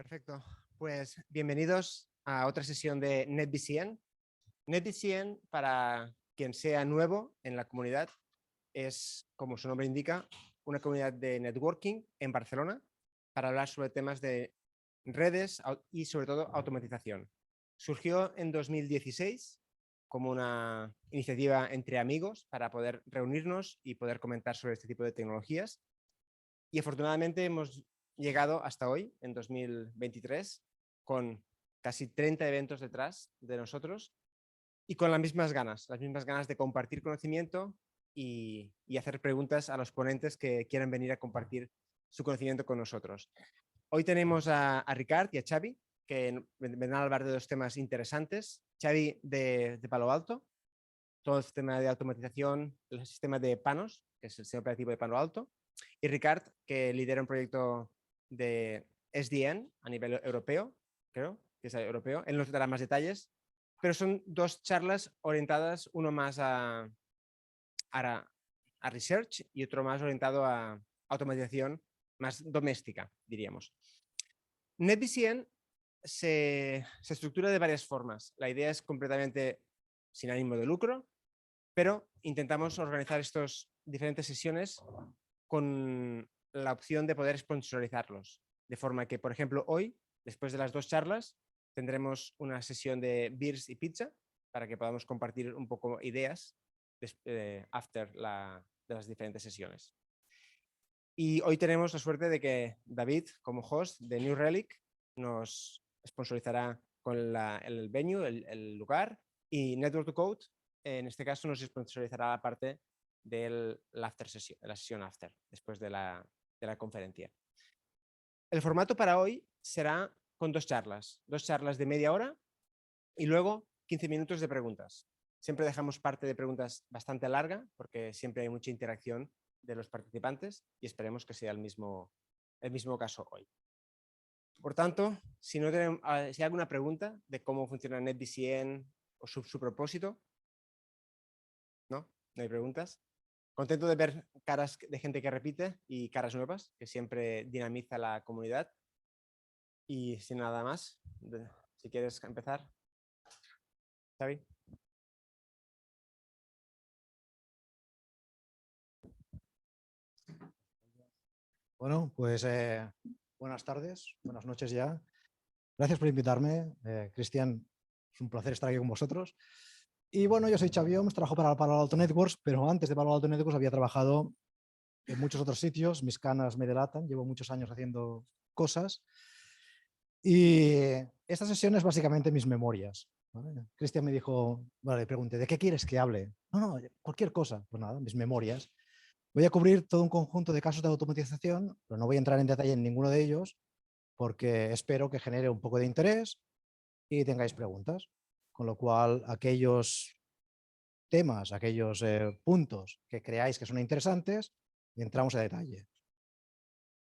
Perfecto. Pues bienvenidos a otra sesión de NetBCN. NetBCN, para quien sea nuevo en la comunidad, es, como su nombre indica, una comunidad de networking en Barcelona para hablar sobre temas de redes y sobre todo automatización. Surgió en 2016 como una iniciativa entre amigos para poder reunirnos y poder comentar sobre este tipo de tecnologías. Y afortunadamente hemos llegado hasta hoy, en 2023, con casi 30 eventos detrás de nosotros y con las mismas ganas de compartir conocimiento y hacer preguntas a los ponentes que quieran venir a compartir su conocimiento con nosotros. Hoy tenemos a Ricard y a Xavi, que vendrán a hablar de dos temas interesantes. Xavi de Palo Alto, todo el sistema de automatización, el sistema de Panos, que es el sistema operativo de Palo Alto, y Ricard, que lidera un proyecto de SDN a nivel europeo, creo que es europeo. Él nos dará más detalles, pero son dos charlas orientadas, uno más a research y otro más orientado a automatización más doméstica, diríamos. NetBCN se estructura de varias formas. La idea es completamente sin ánimo de lucro, pero intentamos organizar estas diferentes sesiones con la opción de poder sponsorizarlos. De forma que, por ejemplo, hoy, después de las dos charlas, tendremos una sesión de beers y pizza para que podamos compartir un poco ideas after de las diferentes sesiones. Y hoy tenemos la suerte de que David, como host de New Relic, nos sponsorizará con el venue, el lugar, y Network to Code, en este caso, nos sponsorizará la parte de la sesión after, después de la conferencia. El formato para hoy será con dos charlas de media hora y luego 15 minutos de preguntas. Siempre dejamos parte de preguntas bastante larga porque siempre hay mucha interacción de los participantes y esperemos que sea el mismo caso hoy. Por tanto, si hay alguna pregunta de cómo funciona NetBCN o su propósito, ¿no? ¿No hay preguntas? Contento de ver caras de gente que repite y caras nuevas, que siempre dinamiza la comunidad. Y sin nada más, si quieres empezar, Xavi. Bueno, pues buenas tardes, buenas noches ya. Gracias por invitarme, Cristian. Es un placer estar aquí con vosotros. Y bueno, yo soy Xavi Oms, trabajo para Palo Alto Networks, pero antes de Palo Alto Networks había trabajado en muchos otros sitios. Mis canas me delatan, llevo muchos años haciendo cosas. Y esta sesión es básicamente mis memorias, ¿vale? Cristian me dijo, vale, le pregunté, ¿de qué quieres que hable? No, cualquier cosa. Pues nada, mis memorias. Voy a cubrir todo un conjunto de casos de automatización, pero no voy a entrar en detalle en ninguno de ellos porque espero que genere un poco de interés y tengáis preguntas. Con lo cual, aquellos temas, aquellos puntos que creáis que son interesantes, entramos a detalle.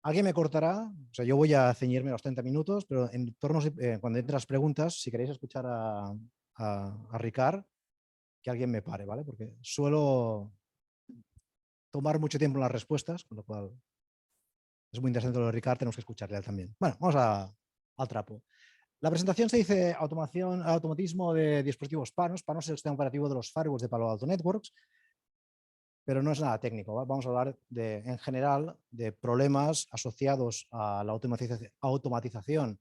¿Alguien me cortará? O sea, yo voy a ceñirme los 30 minutos, pero cuando entren las preguntas, si queréis escuchar a Ricard, que alguien me pare, ¿vale? Porque suelo tomar mucho tiempo en las respuestas, con lo cual es muy interesante lo de Ricard, tenemos que escucharle a él también. Bueno, vamos al trapo. La presentación se dice automatismo de dispositivos Panos. Panos es el sistema operativo de los firewalls de Palo Alto Networks, pero no es nada técnico, ¿vale? Vamos a hablar en general de problemas asociados a la automatización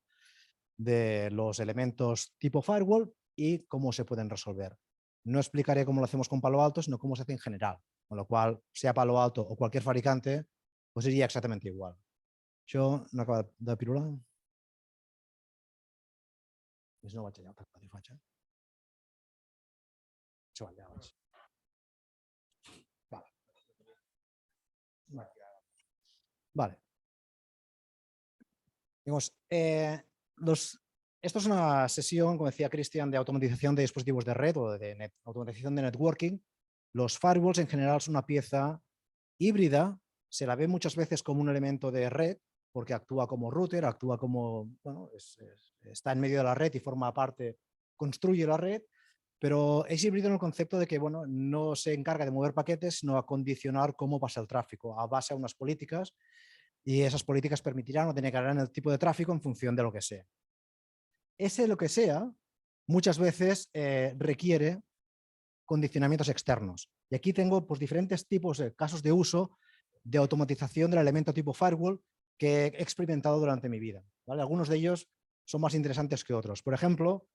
de los elementos tipo firewall y cómo se pueden resolver. No explicaré cómo lo hacemos con Palo Alto, sino cómo se hace en general, con lo cual, sea Palo Alto o cualquier fabricante, pues iría exactamente igual. Yo no acabo de pirula. No vaig allà, perquè faig, Això va allà, Vale. Digamos, esto es una sesión, como decía Cristian, de automatización de dispositivos de red o de automatización de networking. Los firewalls en general son una pieza híbrida, se la ve muchas veces como un elemento de red, porque actúa como router, actúa como, bueno, está en medio de la red y forma parte, construye la red, pero es híbrido en el concepto de que, bueno, no se encarga de mover paquetes, sino a condicionar cómo pasa el tráfico, a base a unas políticas y esas políticas permitirán o denegarán el tipo de tráfico en función de lo que sea. Ese lo que sea muchas veces requiere condicionamientos externos. Y aquí tengo pues, diferentes tipos de casos de uso de automatización del elemento tipo firewall que he experimentado durante mi vida, ¿vale? Algunos de ellos son más interesantes que otros. Por ejemplo,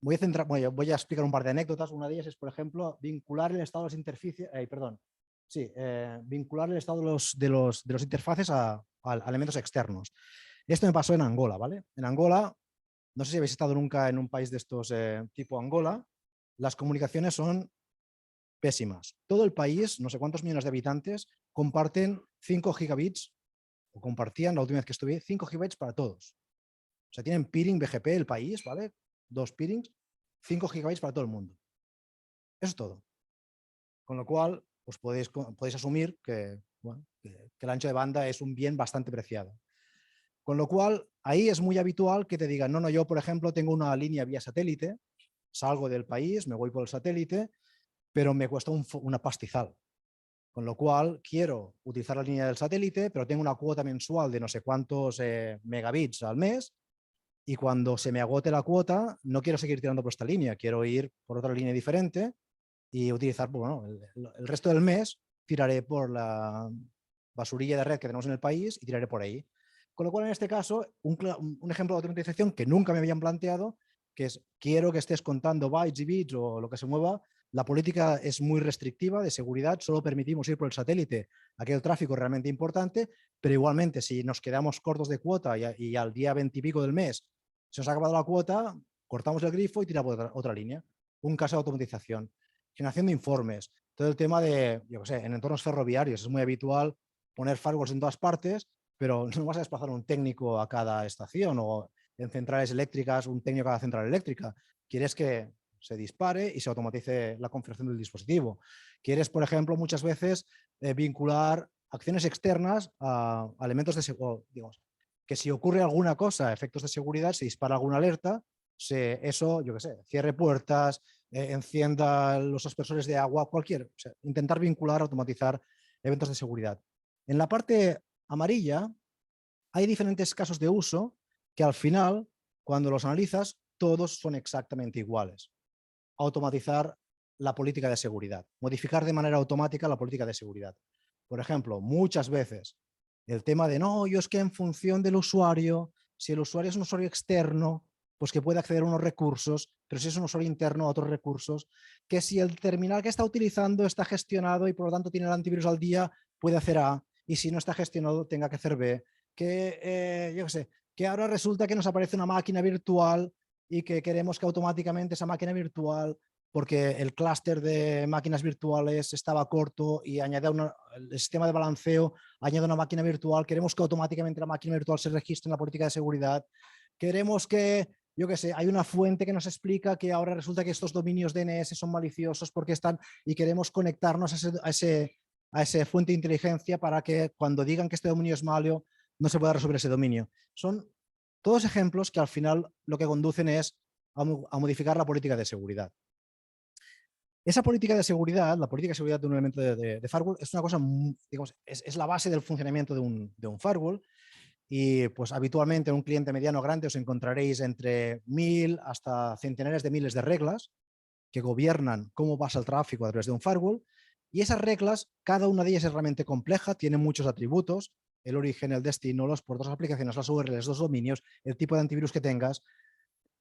voy a explicar un par de anécdotas. Una de ellas es, por ejemplo, vincular el estado de las interfaces, vincular el estado de los interfaces a elementos externos. Esto me pasó en Angola, ¿vale? En Angola, no sé si habéis estado nunca en un país de estos tipo Angola, las comunicaciones son pésimas. Todo el país, no sé cuántos millones de habitantes, comparten 5 gigabits, o compartían la última vez que estuve, 5 gigabytes para todos. O sea, tienen peering BGP el país, ¿vale? 2 peerings, 5 gigabytes para todo el mundo. Eso es todo. Con lo cual, pues podéis asumir que, bueno, que el ancho de banda es un bien bastante preciado. Con lo cual, ahí es muy habitual que te digan, no, yo, por ejemplo, tengo una línea vía satélite, salgo del país, me voy por el satélite, pero me cuesta una pastizal. Con lo cual, quiero utilizar la línea del satélite, pero tengo una cuota mensual de no sé cuántos megabits al mes, y cuando se me agote la cuota, no quiero seguir tirando por esta línea, quiero ir por otra línea diferente y utilizar, bueno, el resto del mes tiraré por la basurilla de red que tenemos en el país y tiraré por ahí. Con lo cual, en este caso, un ejemplo de automatización que nunca me habían planteado, que es, quiero que estés contando bytes y bits o lo que se mueva. La política es muy restrictiva de seguridad, solo permitimos ir por el satélite aquel tráfico realmente importante, pero igualmente si nos quedamos cortos de cuota y al día 20 y pico del mes se nos ha acabado la cuota, cortamos el grifo y tiramos por otra línea. Un caso de automatización. Generación de informes, todo el tema de, yo qué sé, en entornos ferroviarios es muy habitual poner firewalls en todas partes, pero no vas a desplazar un técnico a cada estación, o en centrales eléctricas un técnico a cada central eléctrica. Quieres que se dispare y se automatice la configuración del dispositivo. Quieres, por ejemplo, muchas veces vincular acciones externas a elementos de seguridad, digamos, que si ocurre alguna cosa, efectos de seguridad, se dispara alguna alerta, eso, yo qué sé, cierre puertas, encienda los aspersores de agua, cualquier, o sea, intentar vincular, automatizar eventos de seguridad. En la parte amarilla hay diferentes casos de uso que al final, cuando los analizas, todos son exactamente iguales. Automatizar la política de seguridad, modificar de manera automática la política de seguridad. Por ejemplo, muchas veces el tema de no, yo es que en función del usuario, si el usuario es un usuario externo, pues que puede acceder a unos recursos, pero si es un usuario interno a otros recursos, que si el terminal que está utilizando está gestionado y por lo tanto tiene el antivirus al día, puede hacer A, y si no está gestionado tenga que hacer B, que yo qué sé, que ahora resulta que nos aparece una máquina virtual y que queremos que automáticamente esa máquina virtual, porque el clúster de máquinas virtuales estaba corto y añade el sistema de balanceo añade una máquina virtual, queremos que automáticamente la máquina virtual se registre en la política de seguridad, queremos que, yo qué sé, hay una fuente que nos explica que ahora resulta que estos dominios DNS son maliciosos porque están, y queremos conectarnos a esa fuente de inteligencia para que cuando digan que este dominio es malo, no se pueda resolver ese dominio. Son todos ejemplos que al final lo que conducen es a modificar la política de seguridad. Esa política de seguridad, la política de seguridad de un elemento de firewall, es una cosa, digamos, es la base del funcionamiento de un firewall, y pues habitualmente en un cliente mediano o grande os encontraréis entre 1000 hasta centenares de miles de reglas que gobiernan cómo pasa el tráfico a través de un firewall, y esas reglas, cada una de ellas es realmente compleja, tiene muchos atributos, el origen, el destino, los puertos, las aplicaciones, las URLs, los dominios, el tipo de antivirus que tengas,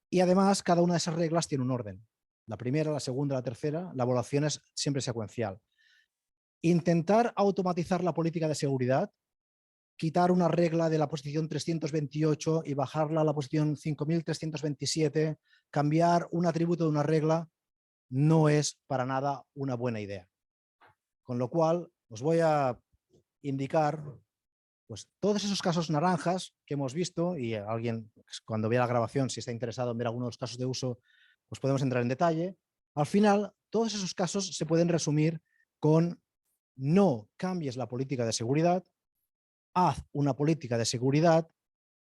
y además cada una de esas reglas tiene un orden. La primera, la segunda, la tercera, la evaluación es siempre secuencial. Intentar automatizar la política de seguridad, quitar una regla de la posición 328 y bajarla a la posición 5327, cambiar un atributo de una regla, no es para nada una buena idea. Con lo cual, os voy a indicar pues, todos esos casos naranjas que hemos visto, y alguien, pues, cuando vea la grabación, si está interesado en ver algunos de los casos de uso, pues podemos entrar en detalle. Al final, todos esos casos se pueden resumir con: no cambies la política de seguridad, haz una política de seguridad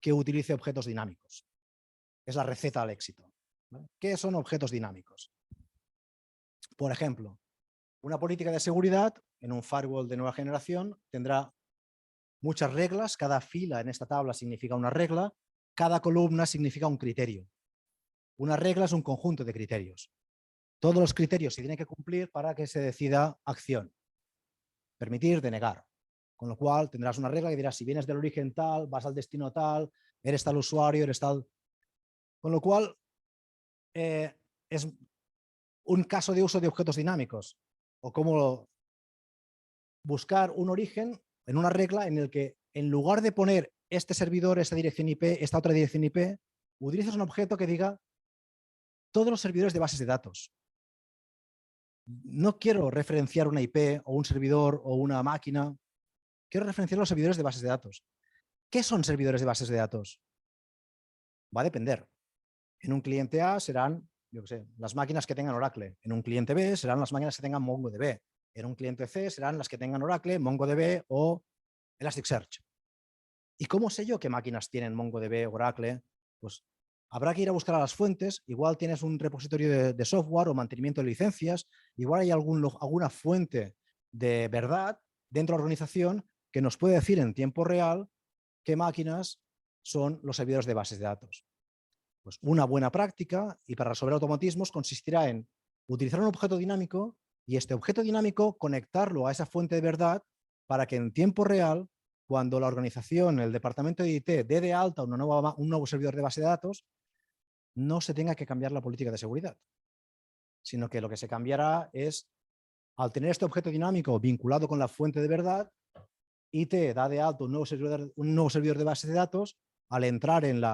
que utilice objetos dinámicos. Es la receta al éxito, ¿vale? ¿Qué son objetos dinámicos? Por ejemplo, una política de seguridad en un firewall de nueva generación tendrá muchas reglas, cada fila en esta tabla significa una regla, cada columna significa un criterio. Una regla es un conjunto de criterios. Todos los criterios se tienen que cumplir para que se decida acción. Permitir, denegar. Con lo cual tendrás una regla que dirá si vienes del origen tal, vas al destino tal, eres tal usuario, eres tal. Con lo cual es un caso de uso de objetos dinámicos o cómo buscar un origen en una regla en el que en lugar de poner este servidor, esta dirección IP, esta otra dirección IP, utilizas un objeto que diga todos los servidores de bases de datos. No quiero referenciar una IP o un servidor o una máquina. Quiero referenciar los servidores de bases de datos. ¿Qué son servidores de bases de datos? Va a depender. En un cliente A serán, yo qué sé, las máquinas que tengan Oracle. En un cliente B serán las máquinas que tengan MongoDB. En un cliente C serán las que tengan Oracle, MongoDB o Elasticsearch. ¿Y cómo sé yo qué máquinas tienen MongoDB, Oracle? Pues habrá que ir a buscar a las fuentes. Igual tienes un repositorio de software o mantenimiento de licencias. Igual hay alguna fuente de verdad dentro de la organización que nos puede decir en tiempo real qué máquinas son los servidores de bases de datos. Pues una buena práctica, y para resolver automatismos, consistirá en utilizar un objeto dinámico y este objeto dinámico conectarlo a esa fuente de verdad para que en tiempo real, cuando la organización, el departamento de IT, dé de alta un nuevo servidor de base de datos, no se tenga que cambiar la política de seguridad, sino que lo que se cambiará es, al tener este objeto dinámico vinculado con la fuente de verdad, IT da de alta un nuevo servidor de base de datos, al entrar en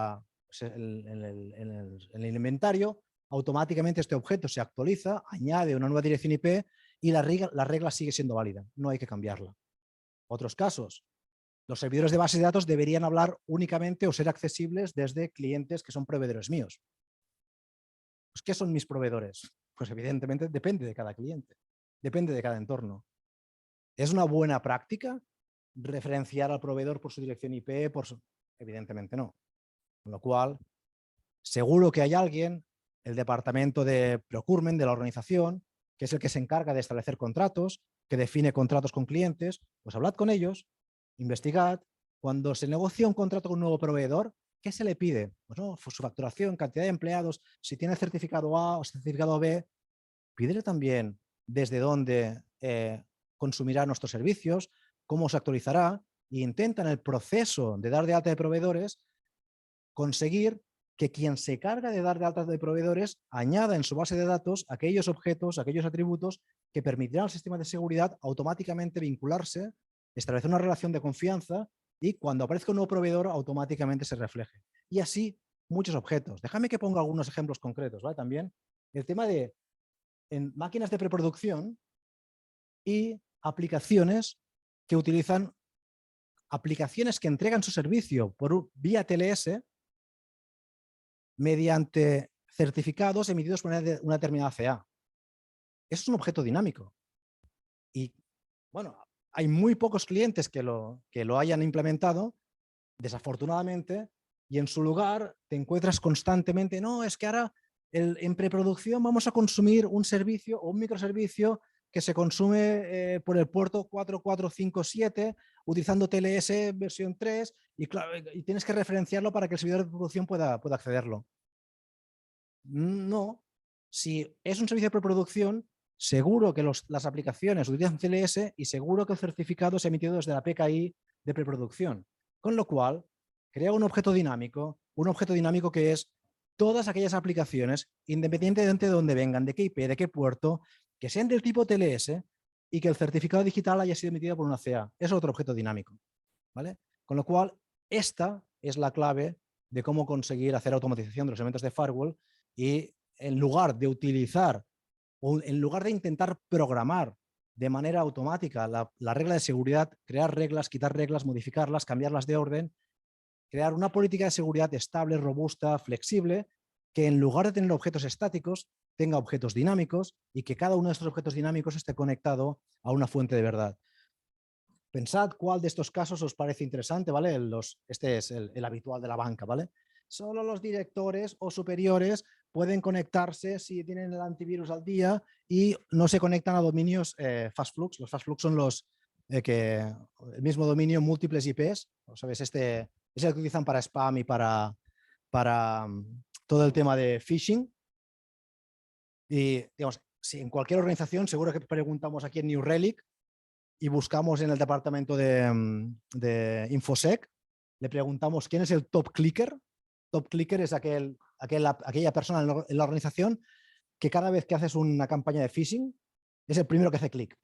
el inventario, automáticamente este objeto se actualiza, añade una nueva dirección IP y la regla sigue siendo válida, no hay que cambiarla. Otros casos, los servidores de base de datos deberían hablar únicamente o ser accesibles desde clientes que son proveedores míos. Pues, ¿qué son mis proveedores? Pues evidentemente depende de cada cliente, depende de cada entorno. ¿Es una buena práctica referenciar al proveedor por su dirección IP? Evidentemente no. Con lo cual, seguro que hay alguien, el departamento de procurement de la organización, que es el que se encarga de establecer contratos, que define contratos con clientes, pues hablad con ellos, investigad. Cuando se negocia un contrato con un nuevo proveedor, ¿qué se le pide? Pues no, su facturación, cantidad de empleados, si tiene certificado A o certificado B, pídele también desde dónde consumirá nuestros servicios, cómo se actualizará, e intenta en el proceso de dar de alta de proveedores conseguir que quien se carga de dar de alta de proveedores añada en su base de datos aquellos objetos, aquellos atributos que permitirán al sistema de seguridad automáticamente vincularse, establecer una relación de confianza y cuando aparezca un nuevo proveedor automáticamente se refleje. Y así muchos objetos. Déjame que ponga algunos ejemplos concretos, ¿vale? También el tema de en máquinas de preproducción y aplicaciones que utilizan aplicaciones que entregan su servicio vía TLS mediante certificados emitidos por una determinada CA. Eso es un objeto dinámico. Y bueno, hay muy pocos clientes que lo hayan implementado, desafortunadamente, y en su lugar te encuentras constantemente, no, es que ahora en preproducción vamos a consumir un servicio o un microservicio que se consume por el puerto 4457 utilizando TLS versión 3 y, claro, y tienes que referenciarlo para que el servidor de producción pueda accederlo. No, si es un servicio de preproducción, seguro que las aplicaciones utilizan TLS y seguro que el certificado se ha emitido desde la PKI de preproducción. Con lo cual, crea un objeto dinámico que es todas aquellas aplicaciones, independientemente de dónde vengan, de qué IP, de qué puerto, que sean del tipo TLS y que el certificado digital haya sido emitido por una CA. Es otro objeto dinámico, ¿vale? Con lo cual, esta es la clave de cómo conseguir hacer automatización de los elementos de firewall y en lugar de utilizar o en lugar de intentar programar de manera automática la regla de seguridad, crear reglas, quitar reglas, modificarlas, cambiarlas de orden, crear una política de seguridad estable, robusta, flexible, que en lugar de tener objetos estáticos, tenga objetos dinámicos y que cada uno de estos objetos dinámicos esté conectado a una fuente de verdad. Pensad cuál de estos casos os parece interesante, ¿vale? Este es el habitual de la banca, ¿vale? Solo los directores o superiores pueden conectarse si tienen el antivirus al día y no se conectan a dominios fastflux. Los fastflux son que el mismo dominio, múltiples IPs, ¿sabes? Este es el que utilizan para spam y para todo el tema de phishing. Y, digamos, si en cualquier organización, seguro que preguntamos aquí en New Relic y buscamos en el departamento de InfoSec, le preguntamos quién es el top clicker. Top clicker es aquella persona en la organización que cada vez que haces una campaña de phishing es el primero que hace clic.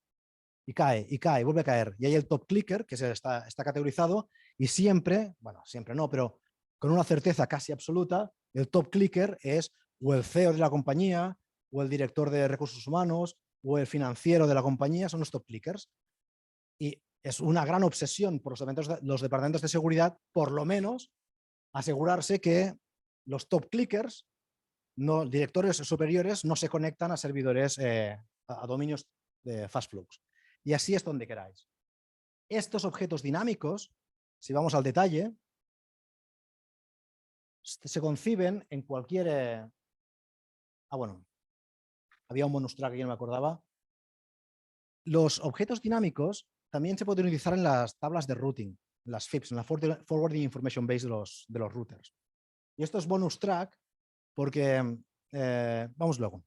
Y cae, vuelve a caer. Y hay el top clicker, que está categorizado, y siempre, bueno, siempre no, pero con una certeza casi absoluta, el top clicker es o el CEO de la compañía, o el director de recursos humanos, o el financiero de la compañía, son los top clickers. Y es una gran obsesión por los departamentos de seguridad, por lo menos, asegurarse que los top clickers, directores superiores, no se conectan a servidores, a dominios de Fastflux. Y así es donde queráis. Estos objetos dinámicos, si vamos al detalle, se conciben en cualquier... bueno, había un bonus track que yo no me acordaba. Los objetos dinámicos también se pueden utilizar en las tablas de routing, en las FIPS, en la Forwarding Information Base de los routers. Y esto es bonus track porque, vamos luego.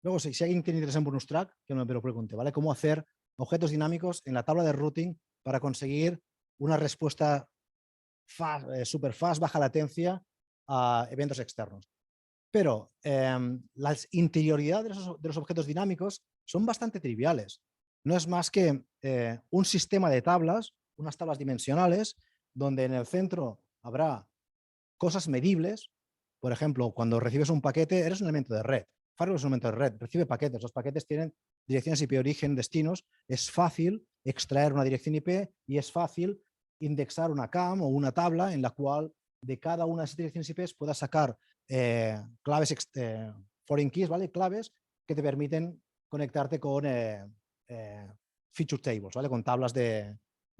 Luego, si alguien tiene interés en bonus track, que no me lo pregunte, ¿vale? Cómo hacer objetos dinámicos en la tabla de routing para conseguir una respuesta super fast, baja latencia a eventos externos. Pero la interioridad de los objetos dinámicos son bastante triviales. No es más que un sistema de tablas, unas tablas dimensionales, donde en el centro habrá cosas medibles. Por ejemplo, cuando recibes un paquete, eres un elemento de red. Firewall es un elemento de red, recibe paquetes. Los paquetes tienen direcciones IP origen, destinos. Es fácil extraer una dirección IP y es fácil indexar una CAM o una tabla en la cual de cada una de esas direcciones IP puedas sacar claves, foreign keys, ¿vale? Claves que te permiten conectarte con feature tables, ¿vale? Con tablas de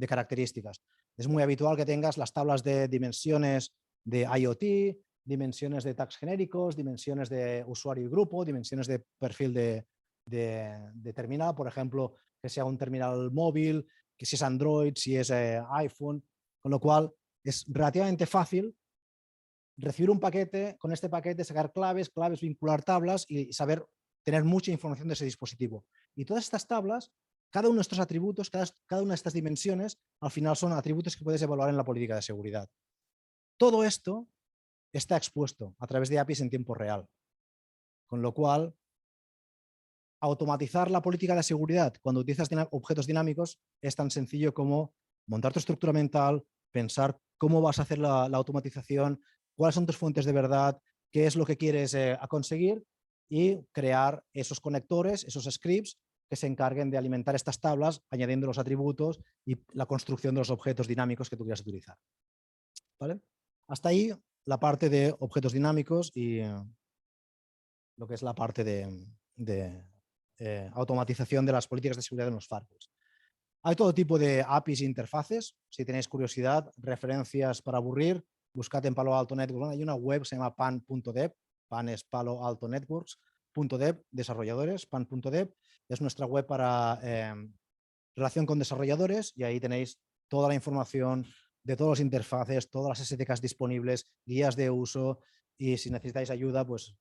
características. Es muy habitual que tengas las tablas de dimensiones de IoT, dimensiones de tags genéricos, dimensiones de usuario y grupo, dimensiones de perfil de terminal, por ejemplo, que sea un terminal móvil, que si es Android, si es iPhone, con lo cual es relativamente fácil recibir un paquete, con este paquete sacar claves, vincular tablas y saber tener mucha información de ese dispositivo. Y todas estas tablas, cada uno de estos atributos, cada una de estas dimensiones, al final son atributos que puedes evaluar en la política de seguridad. Todo esto está expuesto a través de APIs en tiempo real, con lo cual automatizar la política de seguridad cuando utilizas objetos dinámicos es tan sencillo como montar tu estructura mental, pensar cómo vas a hacer la automatización, cuáles son tus fuentes de verdad, qué es lo que quieres conseguir y crear esos conectores, esos scripts que se encarguen de alimentar estas tablas, añadiendo los atributos y la construcción de los objetos dinámicos que tú quieras utilizar. ¿Vale? Hasta ahí la parte de objetos dinámicos y lo que es la parte de automatización de las políticas de seguridad en los firewalls. Hay todo tipo de APIs e interfaces. Si tenéis curiosidad, referencias para aburrir, buscad en Palo Alto Networks. Hay una web que se llama pan.dev. Pan es Palo Alto Networks.dev, desarrolladores, pan.dev. Es nuestra web para relación con desarrolladores y ahí tenéis toda la información de todas las interfaces, todas las SDKs disponibles, guías de uso y si necesitáis ayuda, pues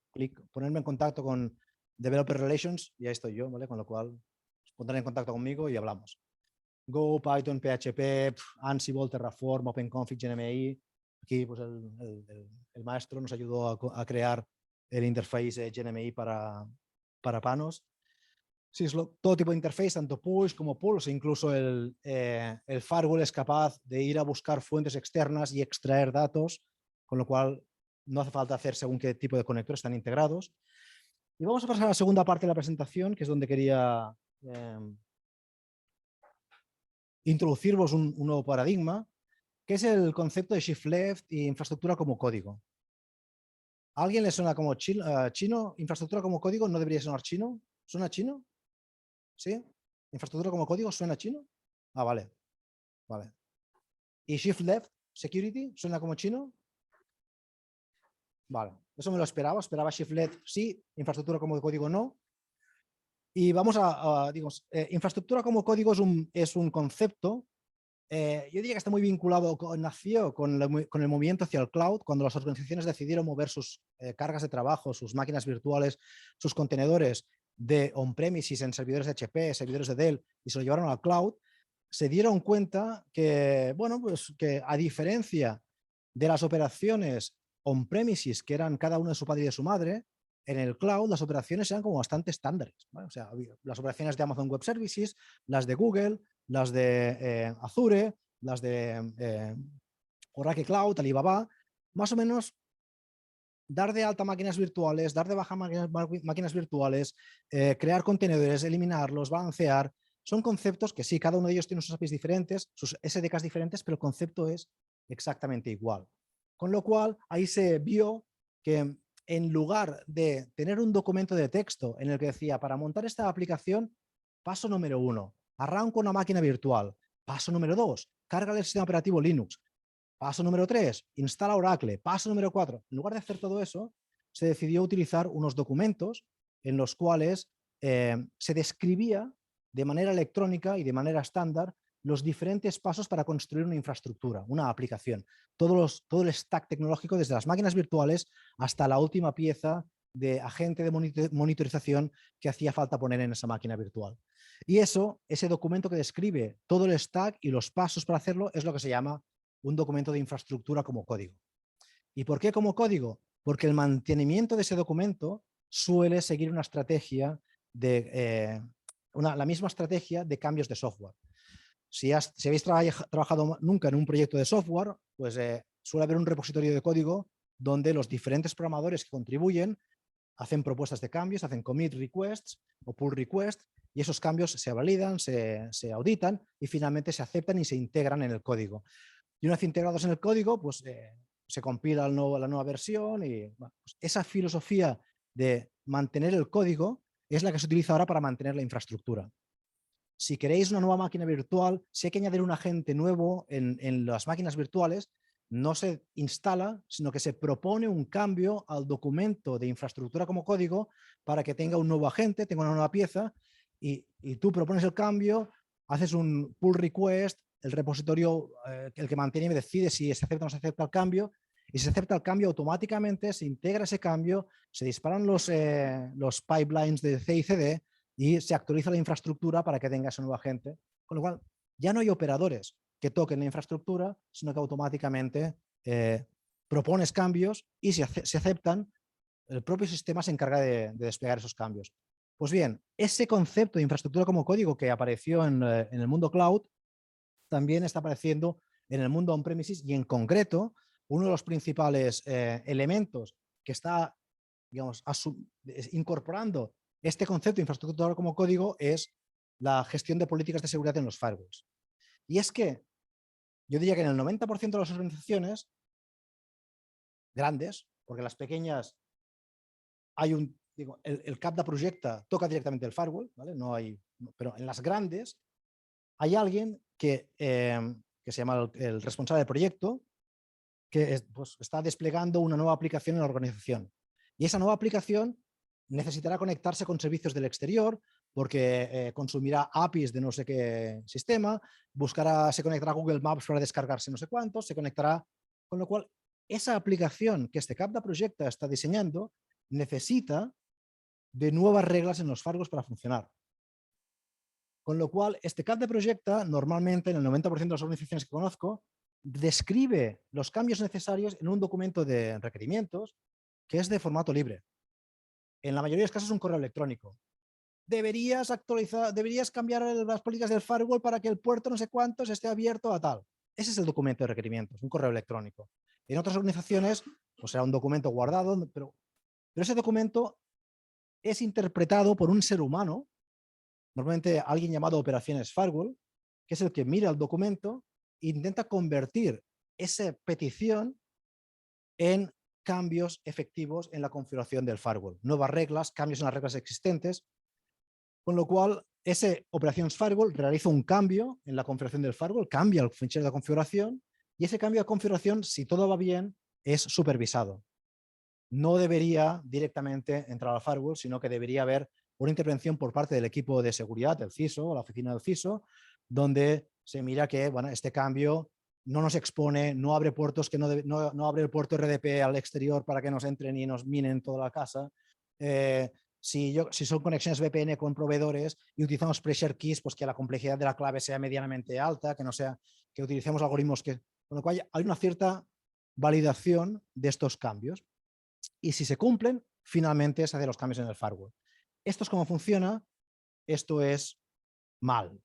ponerme en contacto con Developer Relations y ahí estoy yo, ¿vale? Con lo cual os pondrán en contacto conmigo y hablamos. Go, Python, PHP, Ansible, Terraform, OpenConfig, GNMI. Aquí pues el maestro nos ayudó a crear el interface GNMI para Panos. Sí, es todo tipo de interface, tanto push como pulls, incluso el firewall es capaz de ir a buscar fuentes externas y extraer datos, con lo cual no hace falta hacer según qué tipo de conectores están integrados. Y vamos a pasar a la segunda parte de la presentación, que es donde quería introduciros un nuevo paradigma, que es el concepto de shift left y infraestructura como código. ¿A alguien le suena como chino? ¿Infraestructura como código no debería sonar chino? ¿Suena chino? ¿Sí? ¿Infraestructura como código suena chino? Ah, vale. Vale. ¿Y shift left security suena como chino? Vale. Eso me lo esperaba. Esperaba shift left sí, infraestructura como código no. Y vamos digamos, infraestructura como código es un concepto, yo diría que está muy vinculado, nació con el movimiento hacia el cloud, cuando las organizaciones decidieron mover sus cargas de trabajo, sus máquinas virtuales, sus contenedores de on-premises en servidores de HP, servidores de Dell, y se lo llevaron al cloud. Se dieron cuenta que, bueno, pues que a diferencia de las operaciones on-premises, que eran cada uno de su padre y de su madre, en el cloud las operaciones eran como bastante estándares, ¿vale? O sea, las operaciones de Amazon Web Services, las de Google, las de Azure, las de Oracle Cloud, Alibaba, más o menos dar de alta máquinas virtuales, dar de baja máquinas virtuales, crear contenedores, eliminarlos, balancear, son conceptos que sí, cada uno de ellos tiene sus APIs diferentes, sus SDKs diferentes, pero el concepto es exactamente igual. Con lo cual, ahí se vio que en lugar de tener un documento de texto en el que decía, para montar esta aplicación, paso número 1, arranco una máquina virtual. Paso número 2, carga el sistema operativo Linux. Paso número 3, instala Oracle. Paso número 4. En lugar de hacer todo eso, se decidió utilizar unos documentos en los cuales se describía de manera electrónica y de manera estándar los diferentes pasos para construir una infraestructura, una aplicación. Todo el stack tecnológico, desde las máquinas virtuales hasta la última pieza de agente de monitorización que hacía falta poner en esa máquina virtual. Y ese documento que describe todo el stack y los pasos para hacerlo es lo que se llama un documento de infraestructura como código. ¿Y por qué como código? Porque el mantenimiento de ese documento suele seguir una estrategia la misma estrategia de cambios de software. Si habéis trabajado nunca en un proyecto de software, pues suele haber un repositorio de código donde los diferentes programadores que contribuyen hacen propuestas de cambios, hacen commit requests o pull requests, y esos cambios se validan, se auditan y finalmente se aceptan y se integran en el código. Y una vez integrados en el código, pues se compila la nueva versión y bueno, pues esa filosofía de mantener el código es la que se utiliza ahora para mantener la infraestructura. Si queréis una nueva máquina virtual, si hay que añadir un agente nuevo en las máquinas virtuales, no se instala, sino que se propone un cambio al documento de infraestructura como código para que tenga un nuevo agente, tenga una nueva pieza y tú propones el cambio, haces un pull request, el repositorio, el que mantiene, decide si se acepta o no se acepta el cambio, y si se acepta el cambio automáticamente, se integra ese cambio, se disparan los pipelines de CI/CD y se actualiza la infraestructura para que tenga ese nuevo agente, con lo cual ya no hay operadores que toquen la infraestructura, sino que automáticamente propones cambios y si se aceptan, el propio sistema se encarga de desplegar esos cambios. Pues bien, ese concepto de infraestructura como código que apareció en el mundo cloud también está apareciendo en el mundo on-premises y en concreto uno de los principales elementos que está, digamos, incorporando este concepto de infraestructura como código es la gestión de políticas de seguridad en los firewalls. Y es que yo diría que en el 90% de las organizaciones grandes, porque las pequeñas hay el cap de projecte toca directamente el firewall, ¿vale? Pero en las grandes hay alguien que se llama el responsable del proyecto, que pues, está desplegando una nueva aplicación en la organización. Y esa nueva aplicación necesitará conectarse con servicios del exterior porque consumirá APIs de no sé qué sistema, se conectará a Google Maps para descargarse no sé cuántos, se conectará, con lo cual esa aplicación que este cap de projecte está diseñando necesita de nuevas reglas en los firewalls para funcionar. Con lo cual, este cap de projecte, normalmente en el 90% de las organizaciones que conozco, describe los cambios necesarios en un documento de requerimientos que es de formato libre. En la mayoría de los casos es un correo electrónico. Deberías cambiar las políticas del firewall para que el puerto no sé cuántos esté abierto a tal. Ese es el documento de requerimientos, un correo electrónico. En otras organizaciones, pues será un documento guardado, pero ese documento es interpretado por un ser humano, normalmente alguien llamado operaciones firewall, que es el que mira el documento e intenta convertir esa petición en cambios efectivos en la configuración del firewall. Nuevas reglas, cambios en las reglas existentes, con lo cual ese operaciones firewall realiza un cambio en la configuración del firewall, cambia el fichero de configuración y ese cambio de configuración, si todo va bien, es supervisado. No debería directamente entrar al firewall, sino que debería haber una intervención por parte del equipo de seguridad, el CISO o la oficina del CISO, donde se mira que bueno, este cambio no nos expone, no abre puertos que no abre el puerto RDP al exterior para que nos entren y nos minen toda la casa. Si son conexiones VPN con proveedores y utilizamos pressure keys, pues que la complejidad de la clave sea medianamente alta, que utilicemos algoritmos con lo cual hay una cierta validación de estos cambios. Y si se cumplen, finalmente se hacen los cambios en el firewall. Esto es cómo funciona. Esto es mal.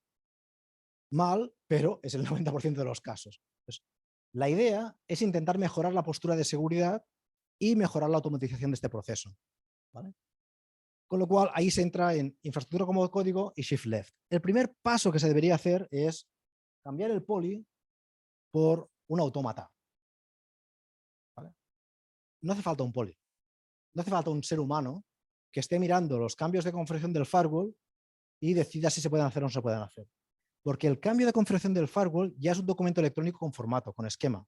Mal, pero es el 90% de los casos. Entonces, la idea es intentar mejorar la postura de seguridad y mejorar la automatización de este proceso, ¿vale? Con lo cual, ahí se entra en infraestructura como código y shift left. El primer paso que se debería hacer es cambiar el poly por un autómata, ¿vale? No hace falta un poly. No hace falta un ser humano que esté mirando los cambios de configuración del firewall y decida si se pueden hacer o no se pueden hacer. Porque el cambio de configuración del firewall ya es un documento electrónico con formato, con esquema.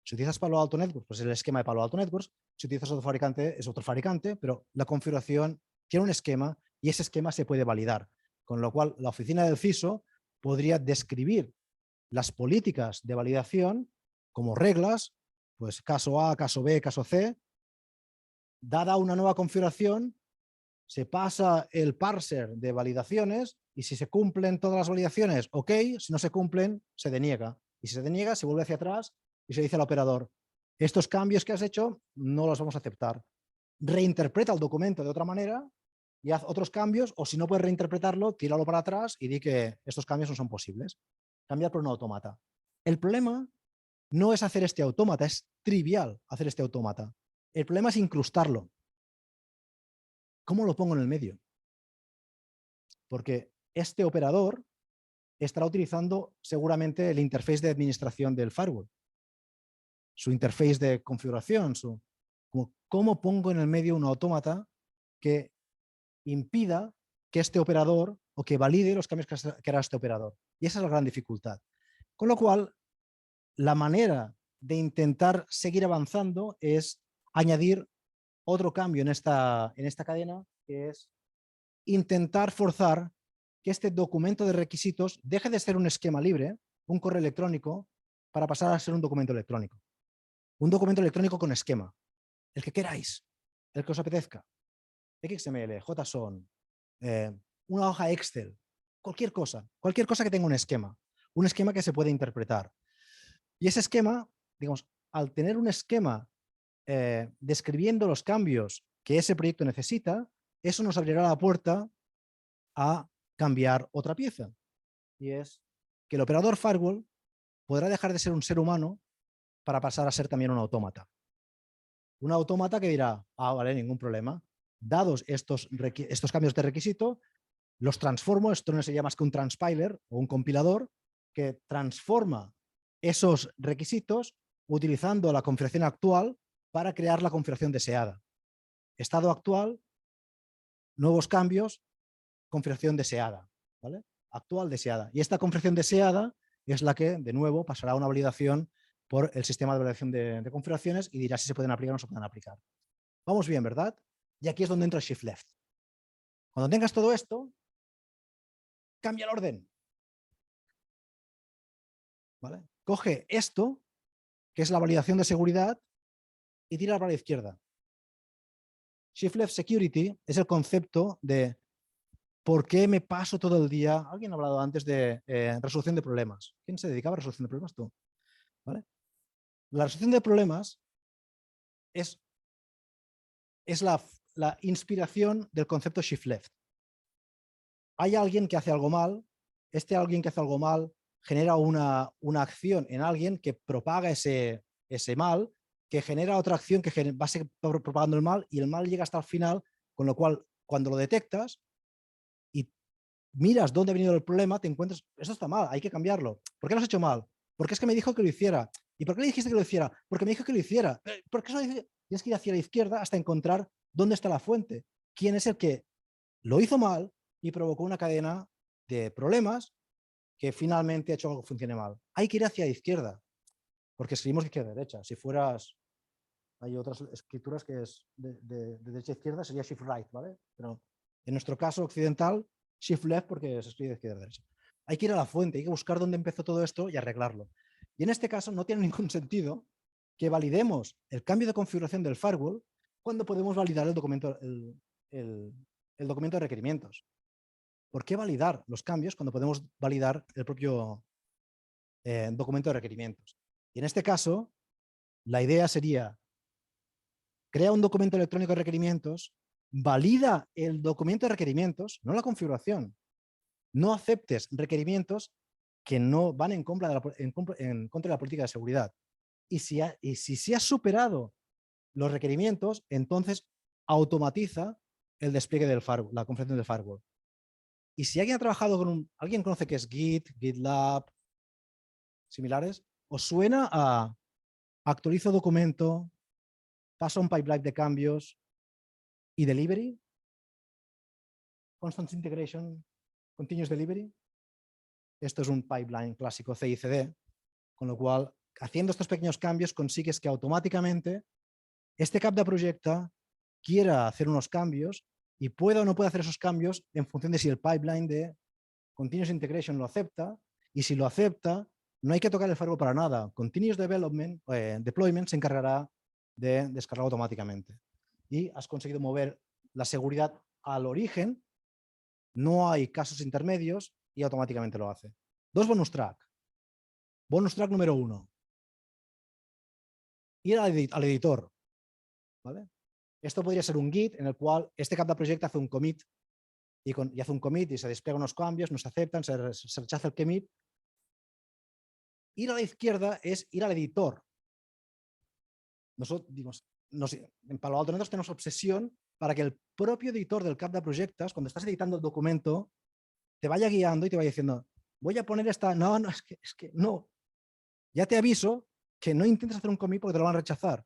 Si utilizas Palo Alto Networks, pues es el esquema de Palo Alto Networks. Si utilizas otro fabricante, es otro fabricante, pero la configuración tiene un esquema y ese esquema se puede validar. Con lo cual, la oficina del CISO podría describir las políticas de validación como reglas, pues caso A, caso B, caso C. Dada una nueva configuración, se pasa el parser de validaciones y si se cumplen todas las validaciones, ok, si no se cumplen, se deniega. Y si se deniega, se vuelve hacia atrás y se dice al operador, estos cambios que has hecho no los vamos a aceptar. Reinterpreta el documento de otra manera y haz otros cambios, o si no puedes reinterpretarlo, tíralo para atrás y di que estos cambios no son posibles. Cambiar por un autómata. El problema no es hacer este autómata, es trivial hacer este autómata. El problema es incrustarlo. ¿Cómo lo pongo en el medio? Porque este operador estará utilizando seguramente el interface de administración del firewall, su interface de configuración, ¿cómo pongo en el medio un autómata que impida que este operador o que valide los cambios que hará este operador? Y esa es la gran dificultad. Con lo cual, la manera de intentar seguir avanzando es añadir otro cambio en esta cadena, que es intentar forzar que este documento de requisitos deje de ser un esquema libre, un correo electrónico, para pasar a ser un documento electrónico. Un documento electrónico con esquema. El que queráis, el que os apetezca. XML, JSON, una hoja Excel, cualquier cosa que tenga un esquema que se puede interpretar. Y ese esquema, digamos, al tener un esquema describiendo los cambios que ese proyecto necesita, eso nos abrirá la puerta a cambiar otra pieza. Y es que el operador firewall podrá dejar de ser un ser humano para pasar a ser también un autómata. Un autómata que dirá, vale, ningún problema. Dados estos cambios de requisito, los transformo. Esto no sería más que un transpiler o un compilador que transforma esos requisitos utilizando la configuración actual para crear la configuración deseada. Estado actual, nuevos cambios, configuración deseada, ¿vale? Actual deseada. Y esta configuración deseada es la que, de nuevo, pasará a una validación por el sistema de validación de configuraciones y dirá si se pueden aplicar o no se pueden aplicar. Vamos bien, ¿verdad? Y aquí es donde entra el shift left. Cuando tengas todo esto, cambia el orden. ¿Vale? Coge esto, que es la validación de seguridad, y tira para la izquierda. Shift left security es el concepto de ¿por qué me paso todo el día? Alguien ha hablado antes de resolución de problemas. ¿Quién se dedicaba a resolución de problemas? Tú. ¿Vale? La resolución de problemas es la inspiración del concepto shift left. Hay alguien que hace algo mal, este alguien que hace algo mal genera una acción en alguien que propaga ese mal, que genera otra acción que va a seguir propagando el mal y el mal llega hasta el final, con lo cual cuando lo detectas y miras dónde ha venido el problema, te encuentras, eso está mal, hay que cambiarlo. ¿Por qué lo has hecho mal? Porque es que me dijo que lo hiciera. ¿Y por qué le dijiste que lo hiciera? Porque me dijo que lo hiciera. ¿Por qué eso lo dice? Tienes que ir hacia la izquierda hasta encontrar dónde está la fuente. ¿Quién es el que lo hizo mal y provocó una cadena de problemas que finalmente ha hecho algo que funcione mal? Hay que ir hacia la izquierda, porque seguimos de izquierda a derecha. Si fueras, hay otras escrituras que es de derecha a izquierda, sería shift right, ¿vale? Pero En nuestro caso occidental, Shift Left porque se escribe de izquierda a derecha. Hay que ir a la fuente, hay que buscar dónde empezó todo esto y arreglarlo. Y en este caso no tiene ningún sentido que validemos el cambio de configuración del firewall cuando podemos validar el documento, el documento de requerimientos. ¿Por qué validar los cambios cuando podemos validar el propio documento de requerimientos? Y en este caso, la idea sería, crea un documento electrónico de requerimientos, valida el documento de requerimientos, no la configuración. No aceptes requerimientos que no van en contra de la política de seguridad. Y si se ha superado los requerimientos, entonces automatiza el despliegue del firewall, la configuración del firewall. Y si alguien ha trabajado con alguien conoce qué es Git, GitLab, similares, ¿os suena a actualizo documento, paso un pipeline de cambios y delivery? Constant Integration, Continuous Delivery. Esto es un pipeline clásico CI/CD, con lo cual, haciendo estos pequeños cambios, consigues que automáticamente este cap de proyecto quiera hacer unos cambios y pueda o no pueda hacer esos cambios en función de si el pipeline de Continuous Integration lo acepta, y si lo acepta, no hay que tocar el firewall para nada. Continuous Deployment se encargará de descargar automáticamente. Y has conseguido mover la seguridad al origen, no hay casos intermedios y automáticamente lo hace. 2 bonus track. Bonus track número 1. Ir al editor. ¿Vale? Esto podría ser un Git en el cual este cap de proyecto hace un commit y hace un commit y se despliega unos cambios, no se aceptan, se rechaza el commit. Ir a la izquierda es ir al editor. Nosotros, en Palo Alto nosotros tenemos obsesión para que el propio editor del cap de proyectos, cuando estás editando el documento, te vaya guiando y te vaya diciendo, voy a poner esta, no, es que no. Ya te aviso que no intentes hacer un commit porque te lo van a rechazar.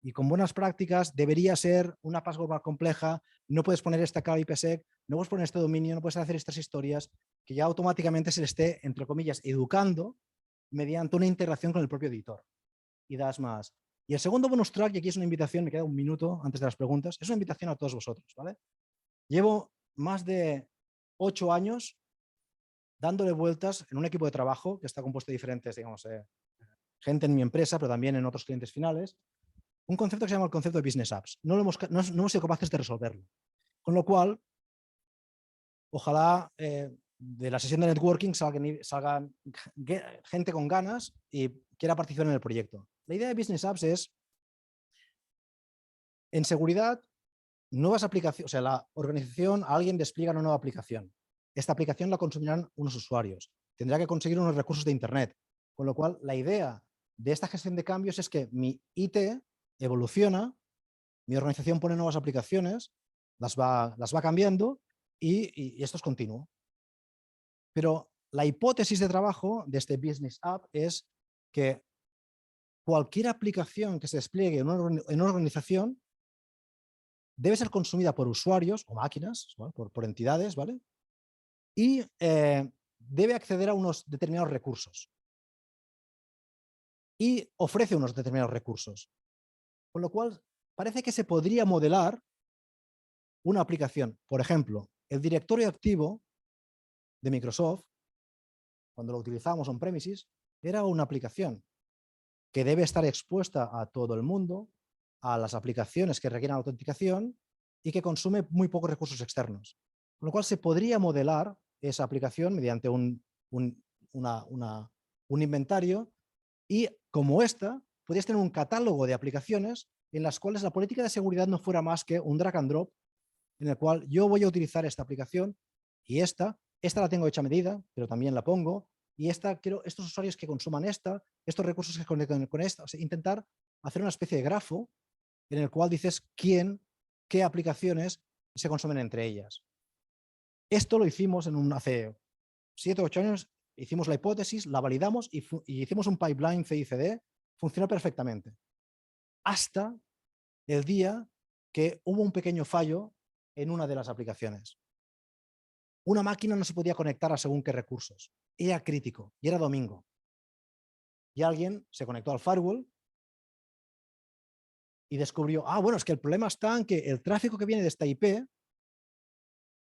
Y con buenas prácticas debería ser una password más compleja, no puedes poner esta clave IPsec, no puedes poner este dominio, no puedes hacer estas historias, que ya automáticamente se le esté, entre comillas, educando mediante una integración con el propio editor. Y das más. Y el segundo bonus track, y aquí es una invitación, me queda un minuto antes de las preguntas, es una invitación a todos vosotros, ¿vale? Llevo más de 8 años dándole vueltas en un equipo de trabajo que está compuesto de diferentes, digamos, gente en mi empresa, pero también en otros clientes finales, un concepto que se llama el concepto de business apps. No hemos sido capaces de resolverlo. Con lo cual, ojalá de la sesión de networking salga gente con ganas y quiera participar en el proyecto. La idea de business apps es, en seguridad, nuevas aplicaciones, o sea, la organización, alguien despliega una nueva aplicación. Esta aplicación la consumirán unos usuarios. Tendrá que conseguir unos recursos de Internet. Con lo cual, la idea de esta gestión de cambios es que mi IT evoluciona, mi organización pone nuevas aplicaciones, las va cambiando y esto es continuo. Pero la hipótesis de trabajo de este Business App es que cualquier aplicación que se despliegue en una organización debe ser consumida por usuarios o máquinas, ¿vale? por entidades, ¿vale? Y debe acceder a unos determinados recursos. Y ofrece unos determinados recursos. Con lo cual, parece que se podría modelar una aplicación. Por ejemplo, el directorio activo de Microsoft, cuando lo utilizamos on-premises, era una aplicación que debe estar expuesta a todo el mundo, a las aplicaciones que requieren autenticación y que consume muy pocos recursos externos. Con lo cual se podría modelar esa aplicación mediante un inventario y, como esta, podrías tener un catálogo de aplicaciones en las cuales la política de seguridad no fuera más que un drag and drop en el cual yo voy a utilizar esta aplicación y esta la tengo hecha a medida, pero también la pongo, y quiero estos usuarios que consuman estos recursos que conecten con esta. O sea, intentar hacer una especie de grafo en el cual dices qué aplicaciones se consumen entre ellas. Esto lo hicimos hace 7 o 8 años, hicimos la hipótesis, la validamos y hicimos un pipeline CI/CD, funcionó perfectamente. Hasta el día que hubo un pequeño fallo en una de las aplicaciones. Una máquina no se podía conectar a según qué recursos. Era crítico y era domingo. Y alguien se conectó al firewall y descubrió, bueno, es que el problema está en que el tráfico que viene de esta IP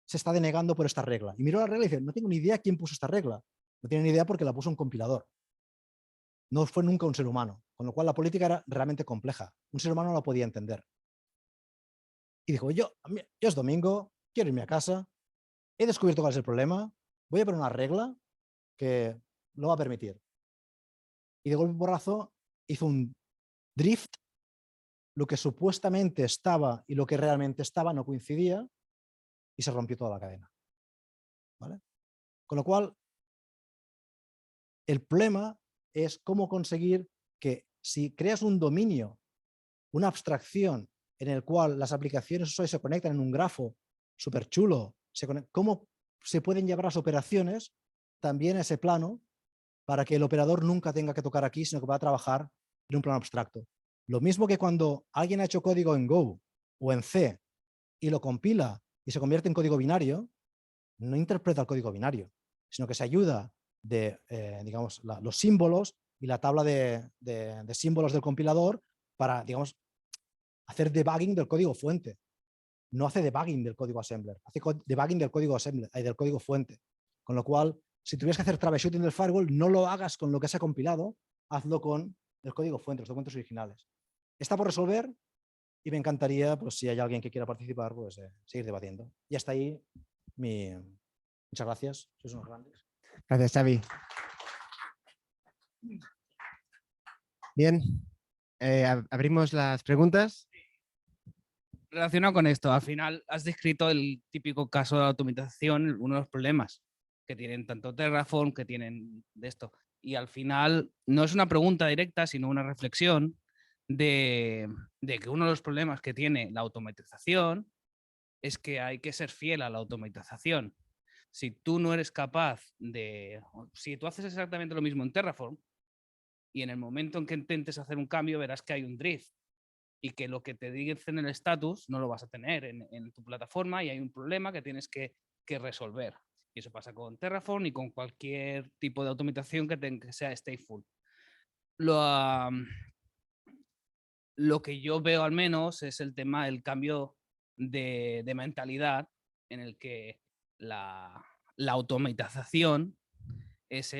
se está denegando por esta regla. Y miró la regla y dice, no tengo ni idea quién puso esta regla. No tiene ni idea porque la puso un compilador. No fue nunca un ser humano, con lo cual la política era realmente compleja. Un ser humano no la podía entender. Y dijo, yo es domingo, quiero irme a casa, he descubierto cuál es el problema, voy a poner una regla que lo va a permitir. Y de golpe porrazo hizo un drift, lo que supuestamente estaba y lo que realmente estaba no coincidía y se rompió toda la cadena. ¿Vale? Con lo cual, el problema es cómo conseguir que si creas un dominio, una abstracción en el cual las aplicaciones se conectan en un grafo súper chulo, cómo se pueden llevar las operaciones también a ese plano para que el operador nunca tenga que tocar aquí, sino que va a trabajar en un plano abstracto. Lo mismo que cuando alguien ha hecho código en Go o en C y lo compila y se convierte en código binario, no interpreta el código binario, sino que se ayuda de, digamos, los símbolos y la tabla de símbolos del compilador para, digamos, hacer debugging del código fuente. No hace debugging del código assembler, hace debugging del código assembler, del código fuente. Con lo cual, si tuvieras que hacer troubleshooting del firewall, no lo hagas con lo que se ha compilado, hazlo con el código fuente, los documentos originales. Está por resolver y me encantaría, pues si hay alguien que quiera participar, pues seguir debatiendo. Y hasta ahí muchas gracias, sois unos grandes. Gracias, Xavi. Bien, abrimos las preguntas. Relacionado con esto, al final has descrito el típico caso de la automatización, uno de los problemas que tienen tanto Terraform, que tienen de esto. Y al final no es una pregunta directa, sino una reflexión de que uno de los problemas que tiene la automatización es que hay que ser fiel a la automatización. Si tú no eres capaz de... Si tú haces exactamente lo mismo en Terraform y en el momento en que intentes hacer un cambio verás que hay un drift y que lo que te dicen en el status no lo vas a tener en tu plataforma y hay un problema que tienes que resolver. Y eso pasa con Terraform y con cualquier tipo de automatización que sea stateful. Lo que yo veo al menos es el tema del cambio de mentalidad en el que la automatización es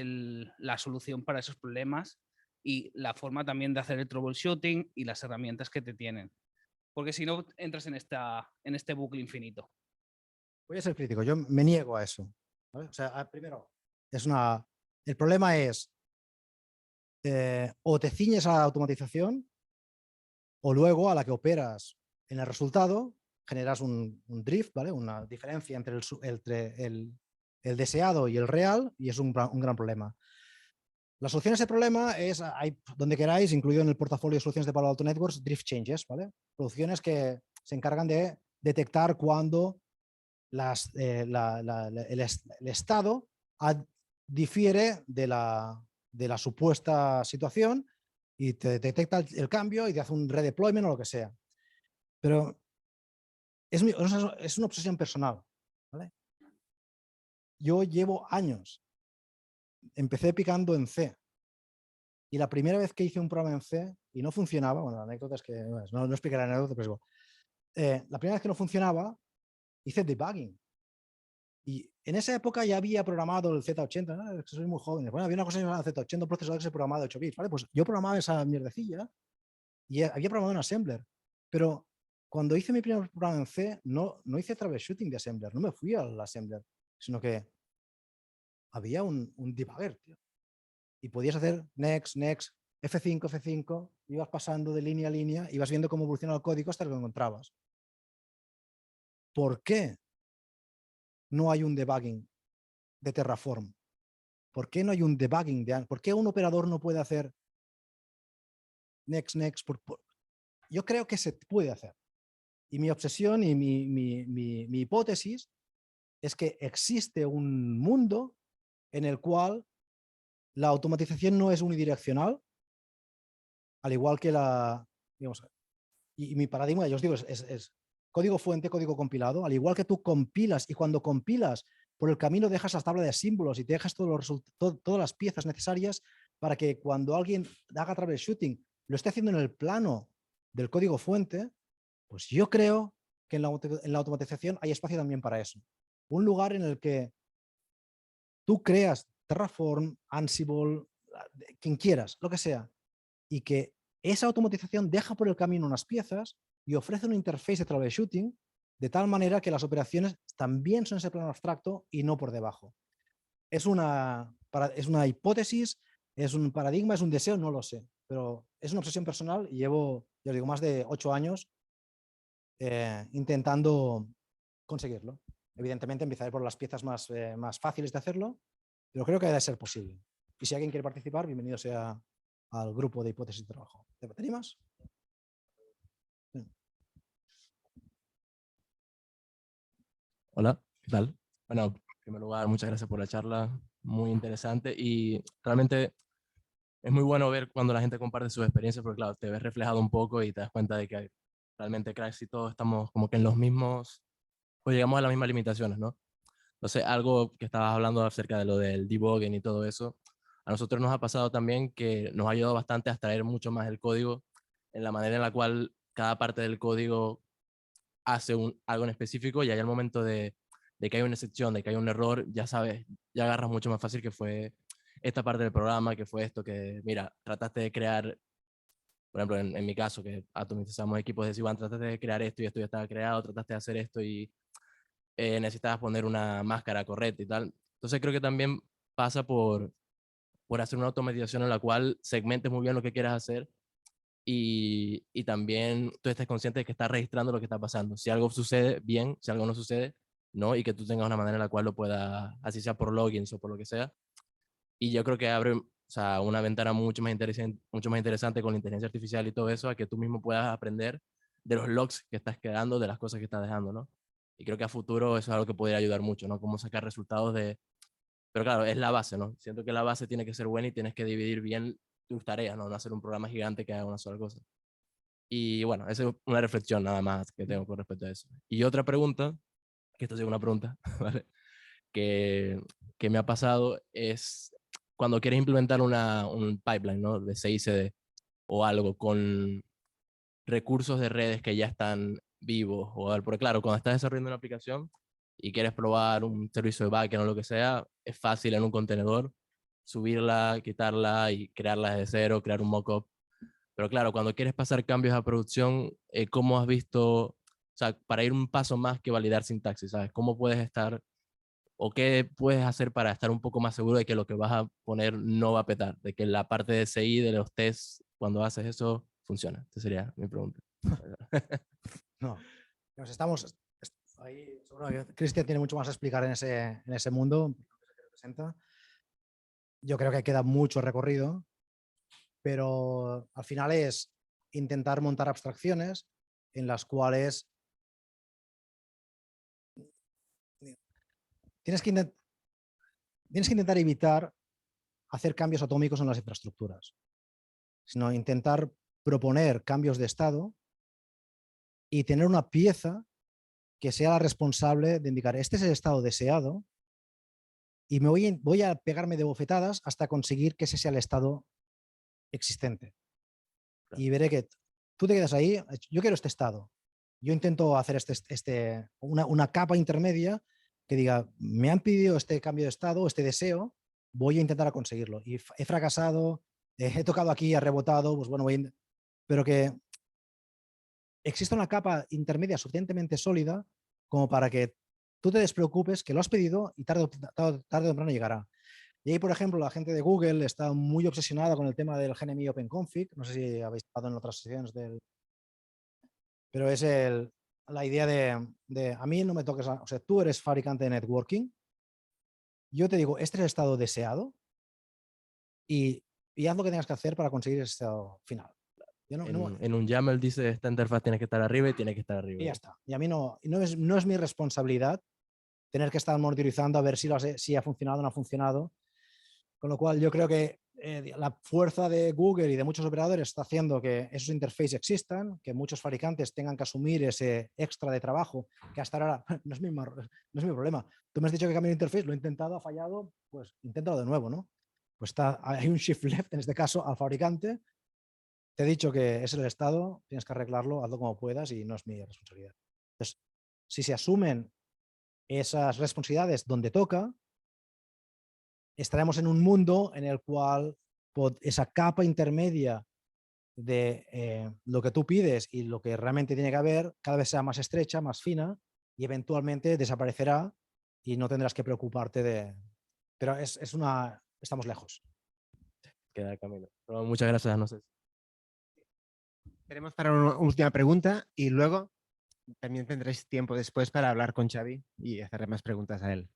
la solución para esos problemas y la forma también de hacer el troubleshooting y las herramientas que te tienen. Porque si no, entras en este bucle infinito. Voy a ser crítico, yo me niego a eso. ¿Vale? O sea, primero, el problema es o te ciñes a la automatización o luego a la que operas en el resultado generas un drift, ¿vale? Una diferencia entre el deseado y el real y es un gran problema. La solución a ese problema es, hay donde queráis, incluido en el portafolio de soluciones de Palo Alto Networks, drift changes, ¿vale? Soluciones que se encargan de detectar cuando el estado difiere de la supuesta situación y te detecta el cambio y te hace un redeployment o lo que sea. Pero es una obsesión personal, ¿vale? Yo llevo años, empecé picando en C y la primera vez que hice un programa en C y no funcionaba, bueno, la anécdota es que no explicaré la anécdota, pero la primera vez que no funcionaba hice debugging. Y en esa época ya había programado el Z80, ¿no? Soy muy joven. Bueno, había una cosa llamada Z80, un procesador que se programaba de 8 bits, ¿vale? Pues yo programaba esa mierdecilla y había programado un assembler. Pero cuando hice mi primer programa en C, no hice troubleshooting de assembler, no me fui al assembler, sino que había un debugger, tío. Y podías hacer next, next, F5, F5, ibas pasando de línea a línea, ibas viendo cómo evolucionaba el código hasta que lo encontrabas. ¿Por qué no hay un debugging de Terraform? ¿Por qué no hay un debugging? ¿Por qué un operador no puede hacer next, next? Yo creo que se puede hacer. Y mi obsesión y mi hipótesis es que existe un mundo en el cual la automatización no es unidireccional, al igual que digamos, y mi paradigma, ya os digo, es código fuente, código compilado, al igual que tú compilas y cuando compilas por el camino dejas la tabla de símbolos y te dejas todas las piezas necesarias para que cuando alguien haga troubleshooting lo esté haciendo en el plano del código fuente, pues yo creo que en la automatización hay espacio también para eso. un lugar en el que tú creas Terraform, Ansible, quien quieras, lo que sea, y que esa automatización deja por el camino unas piezas y ofrece un interface de troubleshooting de tal manera que las operaciones también son ese plano abstracto y no por debajo. Es una hipótesis, es un paradigma, es un deseo, no lo sé, pero es una obsesión personal y llevo, ya os digo, más de 8 años intentando conseguirlo. Evidentemente empezaré por las piezas más fáciles de hacerlo, pero creo que debe ser posible. Y si alguien quiere participar, bienvenido sea al grupo de hipótesis de trabajo. ¿Te animas? Sí. Hola, ¿qué tal? Bueno, en primer lugar, muchas gracias por la charla, muy interesante y realmente es muy bueno ver cuando la gente comparte sus experiencias porque claro, te ves reflejado un poco y te das cuenta de que realmente cracks y todos estamos como que en los mismos, pues llegamos a las mismas limitaciones, ¿no? Entonces, algo que estabas hablando acerca de lo del debugging y todo eso, a nosotros nos ha pasado también que nos ha ayudado bastante a extraer mucho más el código en la manera en la cual cada parte del código hace algo en específico y ahí al momento de que hay una excepción, de que hay un error, ya sabes, ya agarras mucho más fácil que fue esta parte del programa, que fue esto, que mira, trataste de crear, por ejemplo, en mi caso, que atomizamos equipos de Siwan, trataste de crear esto y esto ya estaba creado, trataste de hacer esto y necesitabas poner una máscara correcta y tal. Entonces creo que también pasa por hacer una automatización en la cual segmentes muy bien lo que quieras hacer y también tú estés consciente de que estás registrando lo que está pasando. Si algo sucede, bien, si algo no sucede, no, y que tú tengas una manera en la cual lo puedas, así sea por logins o por lo que sea. Y yo creo que abre, o sea, una ventana mucho más interesante con la inteligencia artificial y todo eso, a que tú mismo puedas aprender de los logs que estás quedando, de las cosas que estás dejando, ¿no? Y creo que a futuro eso es algo que podría ayudar mucho, ¿no? Cómo sacar resultados de... Pero claro, es la base, ¿no? Siento que la base tiene que ser buena y tienes que dividir bien tus tareas, ¿no? No hacer un programa gigante que haga una sola cosa. Y bueno, esa es una reflexión nada más que tengo con respecto a eso. Y otra pregunta, que esta es una pregunta, ¿vale? Que, que me ha pasado es cuando quieres implementar un pipeline, ¿no? De CI/CD o algo con recursos de redes que ya están vivos. Porque claro, cuando estás desarrollando una aplicación y quieres probar un servicio de backend o lo que sea, es fácil en un contenedor subirla, quitarla y crearla desde cero, crear un mockup. Pero claro, cuando quieres pasar cambios a producción, ¿cómo has visto, o sea, para ir un paso más que validar sintaxis, ¿sabes? ¿Cómo puedes estar o qué puedes hacer para estar un poco más seguro de que lo que vas a poner no va a petar, de que la parte de CI, de los tests, cuando haces eso, funciona? Esa sería mi pregunta. No, nos estamos ahí, seguro que Cristian tiene mucho más a explicar en ese mundo que representa. Yo creo que queda mucho recorrido, pero al final es intentar montar abstracciones en las cuales tienes que intentar evitar hacer cambios atómicos en las infraestructuras, sino intentar proponer cambios de estado y tener una pieza que sea la responsable de indicar este es el estado deseado y voy a pegarme de bofetadas hasta conseguir que ese sea el estado existente. Y veré que tú te quedas ahí, yo quiero este estado. Yo intento hacer una capa intermedia que diga, me han pedido este cambio de estado, este deseo, voy a intentar conseguirlo. Y he fracasado, he tocado aquí, he rebotado, pues bueno, pero que exista una capa intermedia suficientemente sólida como para que tú te despreocupes, que lo has pedido y tarde o temprano llegará. Y ahí, por ejemplo, la gente de Google está muy obsesionada con el tema del GNMI OpenConfig. No sé si habéis estado en otras sesiones del... Pero es la idea de a mí no me toques... O sea, tú eres fabricante de networking. Yo te digo, este es el estado deseado y haz lo que tengas que hacer para conseguir ese estado final. En un YAML dice esta interfaz tiene que estar arriba y tiene que estar arriba. Y ya está. Y a mí no es mi responsabilidad tener que estar monitorizando a ver si ha funcionado o no ha funcionado. Con lo cual yo creo que la fuerza de Google y de muchos operadores está haciendo que esos interfaces existan, que muchos fabricantes tengan que asumir ese extra de trabajo que hasta ahora no es mi problema. Tú me has dicho que cambie el interface, lo he intentado, ha fallado, pues inténtalo de nuevo, ¿no? Pues hay un shift left, en este caso, al fabricante. Te he dicho que es el estado, tienes que arreglarlo, hazlo como puedas y no es mi responsabilidad. Entonces, si se asumen esas responsabilidades donde toca, estaremos en un mundo en el cual esa capa intermedia de lo que tú pides y lo que realmente tiene que haber cada vez sea más estrecha, más fina y eventualmente desaparecerá y no tendrás que preocuparte de... Pero estamos lejos. Queda el camino. Pero muchas gracias, no sé. Tenemos para una última pregunta y luego también tendréis tiempo después para hablar con Xavi y hacerle más preguntas a él.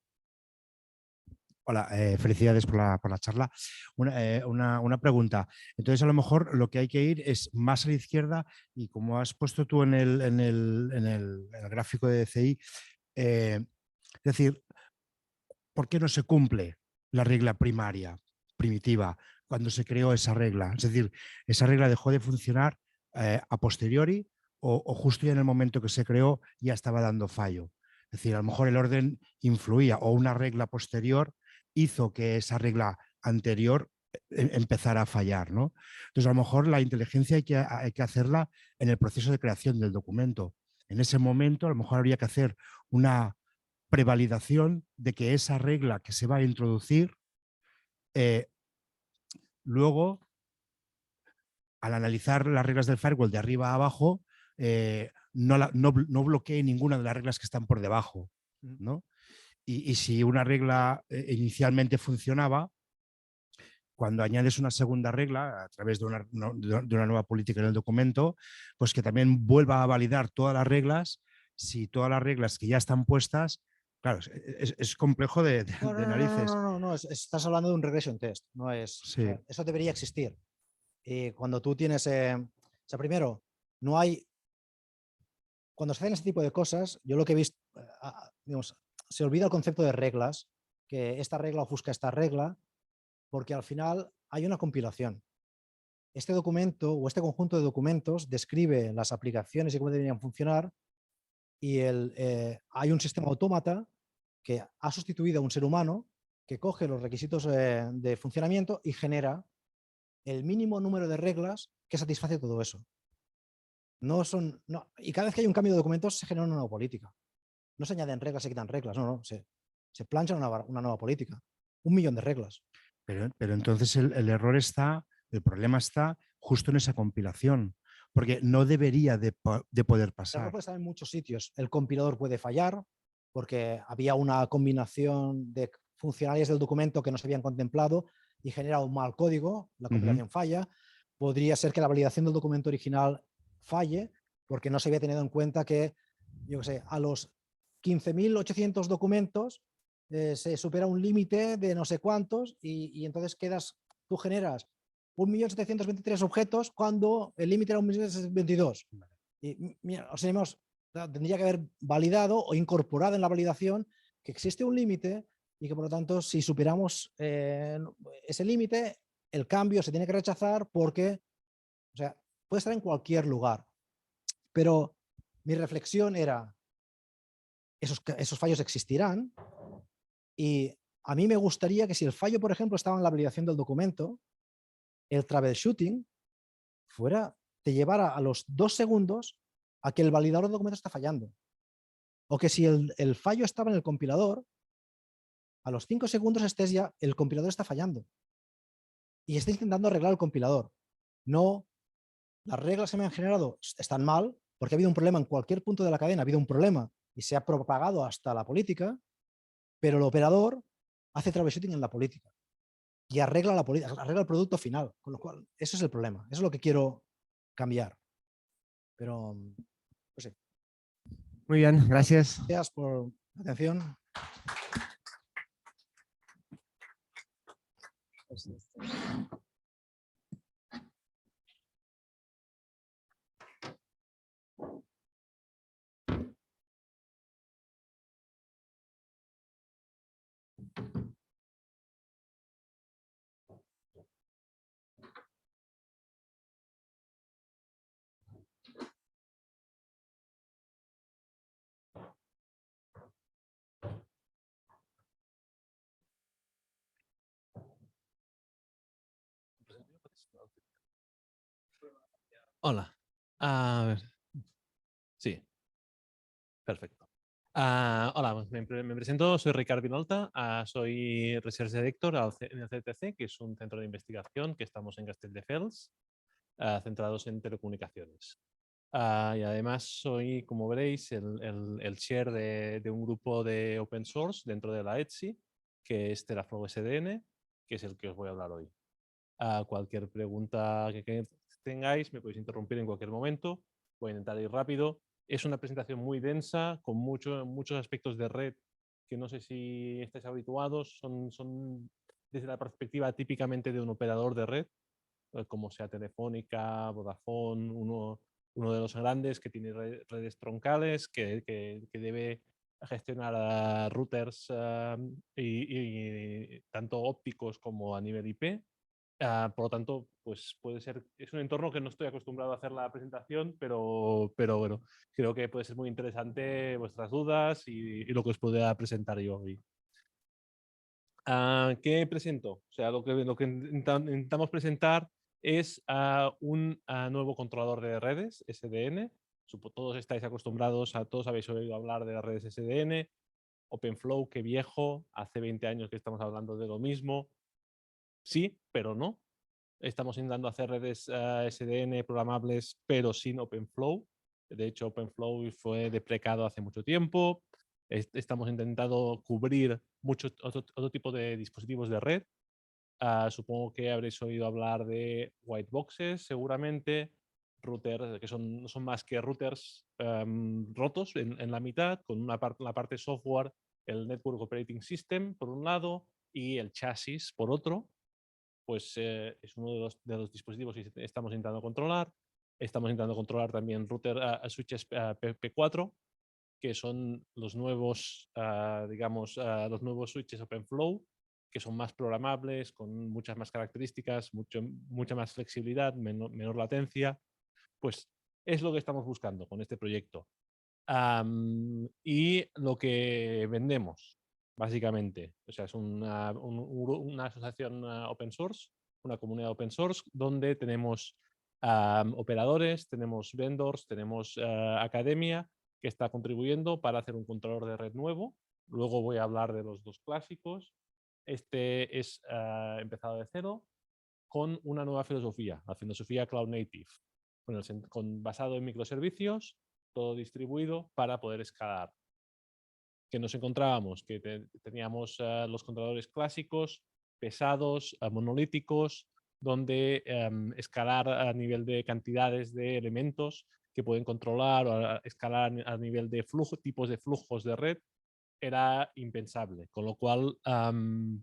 Hola, felicidades por la charla. Una pregunta. Entonces, a lo mejor lo que hay que ir es más a la izquierda y como has puesto tú en el gráfico de DCI, es decir, ¿por qué no se cumple la regla primaria, primitiva, cuando se creó esa regla? Es decir, ¿esa regla dejó de funcionar a posteriori o justo ya en el momento que se creó ya estaba dando fallo? Es decir, a lo mejor el orden influía o una regla posterior hizo que esa regla anterior empezara a fallar, ¿no? Entonces, a lo mejor la inteligencia hay que hacerla en el proceso de creación del documento. En ese momento, a lo mejor habría que hacer una prevalidación de que esa regla que se va a introducir, luego, al analizar las reglas del firewall de arriba a abajo, no bloquee ninguna de las reglas que están por debajo, ¿no? Y si una regla inicialmente funcionaba, cuando añades una segunda regla a través de una nueva política en el documento, pues que también vuelva a validar todas las reglas, si todas las reglas que ya están puestas, claro, es complejo de narices. No, estás hablando de un regression test, no es, Sí. o sea, eso debería existir. Y cuando tú tienes, o sea, primero, no hay, cuando se hacen ese tipo de cosas, yo lo que he visto, digamos, se olvida el concepto de reglas, que esta regla ofusca esta regla, porque al final hay una compilación. Este documento o este conjunto de documentos describe las aplicaciones y cómo deberían funcionar y hay un sistema autómata que ha sustituido a un ser humano que coge los requisitos de funcionamiento y genera el mínimo número de reglas que satisface todo eso. Y cada vez que hay un cambio de documentos se genera una nueva política. No se añaden reglas, se quitan reglas, se planchan una nueva política. 1 millón de reglas. Pero entonces el error está, el problema está justo en esa compilación, porque no debería de poder El pasar. error puede estar en muchos sitios. El compilador puede fallar porque había una combinación de funcionalidades del documento que no se habían contemplado y genera un mal código, la compilación falla. Podría ser que la validación del documento original falle porque no se había tenido en cuenta que, yo qué sé, a los 15.800 documentos se supera un límite de no sé cuántos y entonces tú generas 1.723 objetos cuando el límite era 1.722. Y mira, tendría que haber validado o incorporado en la validación que existe un límite y que por lo tanto si superamos ese límite, el cambio se tiene que rechazar porque, o sea, puede estar en cualquier lugar. Pero mi reflexión era, esos fallos existirán y a mí me gustaría que si el fallo, por ejemplo, estaba en la validación del documento, el troubleshooting te llevara a los 2 segundos a que el validador del documento está fallando. O que si el fallo estaba en el compilador, a los 5 segundos el compilador está fallando. Y está intentando arreglar el compilador. No, las reglas que me han generado están mal, porque ha habido un problema en cualquier punto de la cadena, ha habido un problema y se ha propagado hasta la política, pero el operador hace troubleshooting en la política y arregla arregla el producto final. Con lo cual, eso es el problema. Eso es lo que quiero cambiar. Pero, pues sí. Muy bien, gracias. Gracias por la atención. Hola. A ver. Sí. Perfecto. Hola, me presento, soy Ricard Vinolta, soy Research Director en el CTC, que es un centro de investigación que estamos en Castelldefels, centrados en telecomunicaciones. Y además soy, como veréis, el chair de un grupo de open source dentro de la ETSI, que es Teraflow SDN, que es el que os voy a hablar hoy. Cualquier pregunta que tengáis me podéis interrumpir en cualquier momento, voy a intentar ir rápido. Es una presentación muy densa, con muchos aspectos de red que no sé si estáis habituados, son desde la perspectiva típicamente de un operador de red, como sea Telefónica, Vodafone, uno de los grandes que tiene redes troncales, que debe gestionar routers y tanto ópticos como a nivel IP. Por lo tanto, pues puede ser, es un entorno que no estoy acostumbrado a hacer la presentación, pero bueno, creo que puede ser muy interesante vuestras dudas y lo que os pueda presentar yo hoy. ¿Qué presento? O sea, lo que intentamos presentar es un nuevo controlador de redes, SDN. Todos estáis acostumbrados, todos habéis oído hablar de las redes SDN. OpenFlow, qué viejo, hace 20 años que estamos hablando de lo mismo. Sí, pero no. Estamos intentando hacer redes SDN programables, pero sin OpenFlow. De hecho, OpenFlow fue deprecado hace mucho tiempo. Estamos intentando cubrir otro tipo de dispositivos de red. Supongo que habréis oído hablar de white boxes, seguramente. Routers, que no son más que routers rotos en la mitad, con la parte software, el Network Operating System, por un lado, y el chasis, por otro. Pues es uno de los dispositivos que estamos intentando controlar. Estamos intentando controlar también switches P4, que son los nuevos, digamos, los nuevos switches OpenFlow, que son más programables, con muchas más características, mucha más flexibilidad, menor latencia. Pues es lo que estamos buscando con este proyecto. Y lo que vendemos, básicamente, o sea, es una asociación open source, una comunidad open source, donde tenemos operadores, tenemos vendors, tenemos academia que está contribuyendo para hacer un controlador de red nuevo. Luego voy a hablar de los dos clásicos. Este es empezado de cero con una nueva filosofía, la filosofía Cloud Native, basado en microservicios, todo distribuido para poder escalar. Que nos encontrábamos, que teníamos los controladores clásicos, pesados, monolíticos, donde escalar a nivel de cantidades de elementos que pueden controlar o escalar a nivel de tipos de flujos de red era impensable. Con lo cual,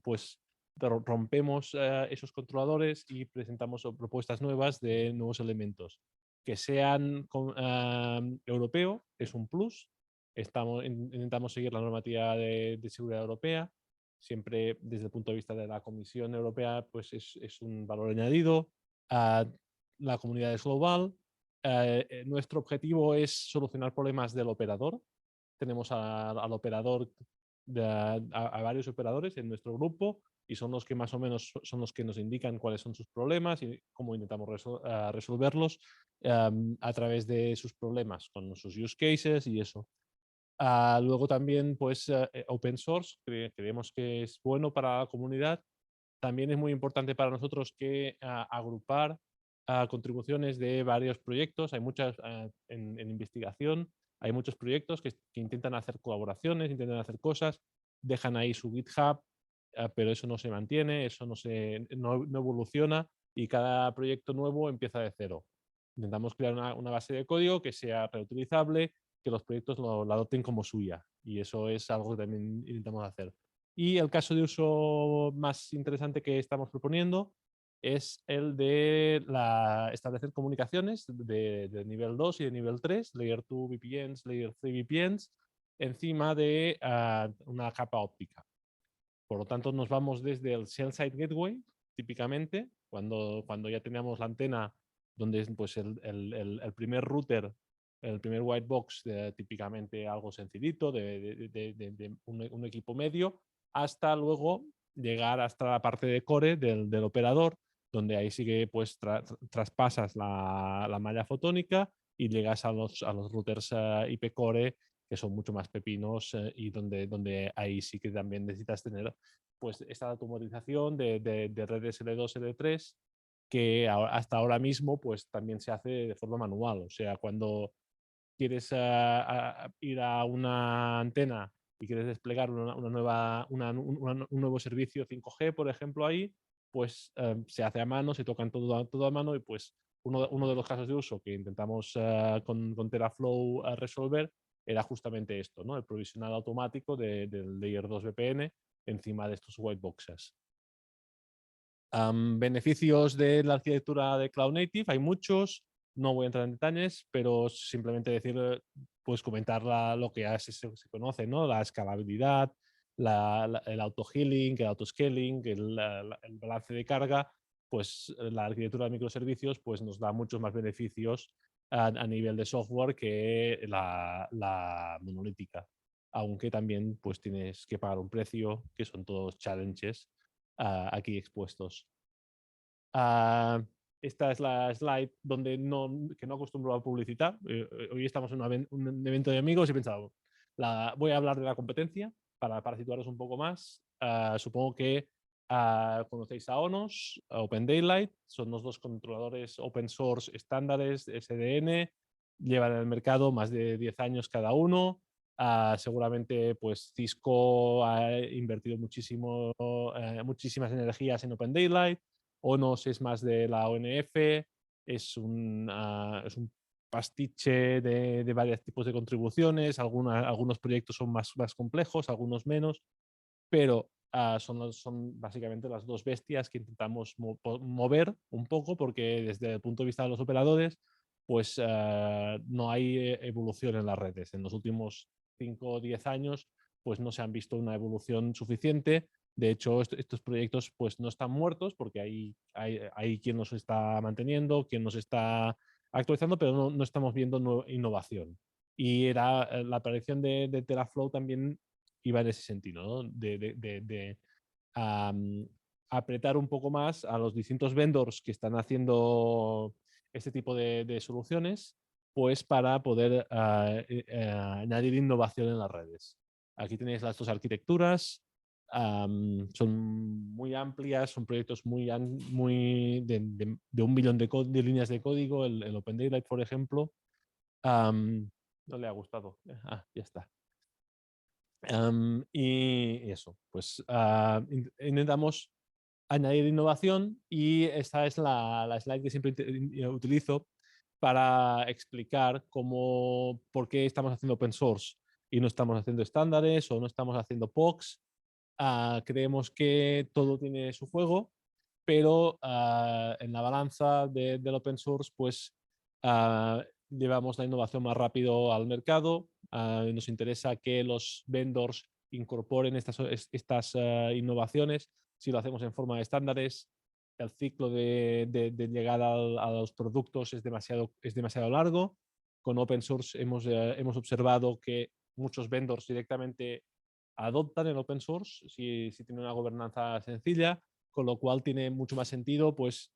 pues rompemos esos controladores y presentamos propuestas nuevas de nuevos elementos. Que sean europeo es un plus. Intentamos seguir la normativa de seguridad europea. Siempre desde el punto de vista de la Comisión Europea, pues es un valor añadido. La comunidad es global. Nuestro objetivo es solucionar problemas del operador. Tenemos al operador, a varios operadores en nuestro grupo y son los que más o menos son los que nos indican cuáles son sus problemas y cómo intentamos resolverlos a través de sus problemas, con sus use cases y eso. Luego también, pues, open source, creemos que es bueno para la comunidad. También es muy importante para nosotros que agrupar contribuciones de varios proyectos. Hay muchas en investigación, hay muchos proyectos que intentan hacer colaboraciones, intentan hacer cosas, dejan ahí su GitHub, pero eso no se mantiene, eso no evoluciona y cada proyecto nuevo empieza de cero. Intentamos crear una base de código que sea reutilizable, que los proyectos la adopten como suya y eso es algo que también intentamos hacer. Y el caso de uso más interesante que estamos proponiendo es el de establecer comunicaciones de nivel 2 y de nivel 3, Layer 2 VPNs, Layer 3 VPNs, encima de una capa óptica. Por lo tanto, nos vamos desde el Shell-Side Gateway, típicamente, cuando ya teníamos la antena, donde es pues, el primer router, el primer white box, típicamente algo sencillito, de un equipo medio, hasta luego llegar hasta la parte de core del operador, donde ahí sí que pues, traspasas la malla fotónica y llegas a los routers IP core, que son mucho más pepinos y donde ahí sí que también necesitas tener pues esta automatización de redes L2, L3, que hasta ahora mismo pues también se hace de forma manual. O sea, cuando quieres ir a una antena y quieres desplegar un nuevo servicio 5G, por ejemplo, ahí, pues se hace a mano, se tocan todo a mano y pues uno de los casos de uso que intentamos con Teraflow resolver era justamente esto, ¿no? El provisionado automático del Layer 2 VPN encima de estos white boxes. Beneficios de la arquitectura de Cloud Native, hay muchos, no voy a entrar en detalles, pero simplemente decir, pues comentar lo que ya se conoce, ¿no? La escalabilidad, el auto-healing, el auto-scaling, el balance de carga, pues la arquitectura de microservicios pues, nos da muchos más beneficios a nivel de software que la monolítica, aunque también pues, tienes que pagar un precio, que son todos challenges aquí expuestos. Esta es la slide que no acostumbro a publicitar. Hoy estamos en un evento de amigos y he pensado, voy a hablar de la competencia para situaros un poco más. Supongo que conocéis a ONOS, a Open Daylight, son los dos controladores open source estándares de SDN, llevan en el mercado más de 10 años cada uno. Seguramente pues Cisco ha invertido muchísimas energías en Open Daylight. ONOS es más de la ONF, es un pastiche de varios tipos de contribuciones, algunos proyectos son más complejos, algunos menos, pero son básicamente las dos bestias que intentamos mover un poco, porque desde el punto de vista de los operadores, pues no hay evolución en las redes. En los últimos 5 o 10 años, pues no se han visto una evolución suficiente. De hecho, estos proyectos pues no están muertos porque hay quien los está manteniendo, quien nos está actualizando, pero no estamos viendo innovación. Y la aparición de Teraflow también iba en ese sentido, ¿no? De apretar un poco más a los distintos vendors que están haciendo este tipo de soluciones, pues para poder añadir innovación en las redes. Aquí tenéis las dos arquitecturas, son muy amplias, son proyectos muy de 1 millón de líneas de código, el Open Daylight, por ejemplo. No le ha gustado. Ya está. Y eso, pues intentamos añadir innovación y esta es la slide que siempre utilizo para explicar por qué estamos haciendo open source y no estamos haciendo estándares o no estamos haciendo POCs. Creemos que todo tiene su juego, pero en la balanza del open source pues llevamos la innovación más rápido al mercado. Nos interesa que los vendors incorporen estas innovaciones. Si lo hacemos en forma de estándares, el ciclo de llegada a los productos es demasiado largo. Con open source hemos observado que muchos vendors directamente adoptan el open source si tiene una gobernanza sencilla, con lo cual tiene mucho más sentido pues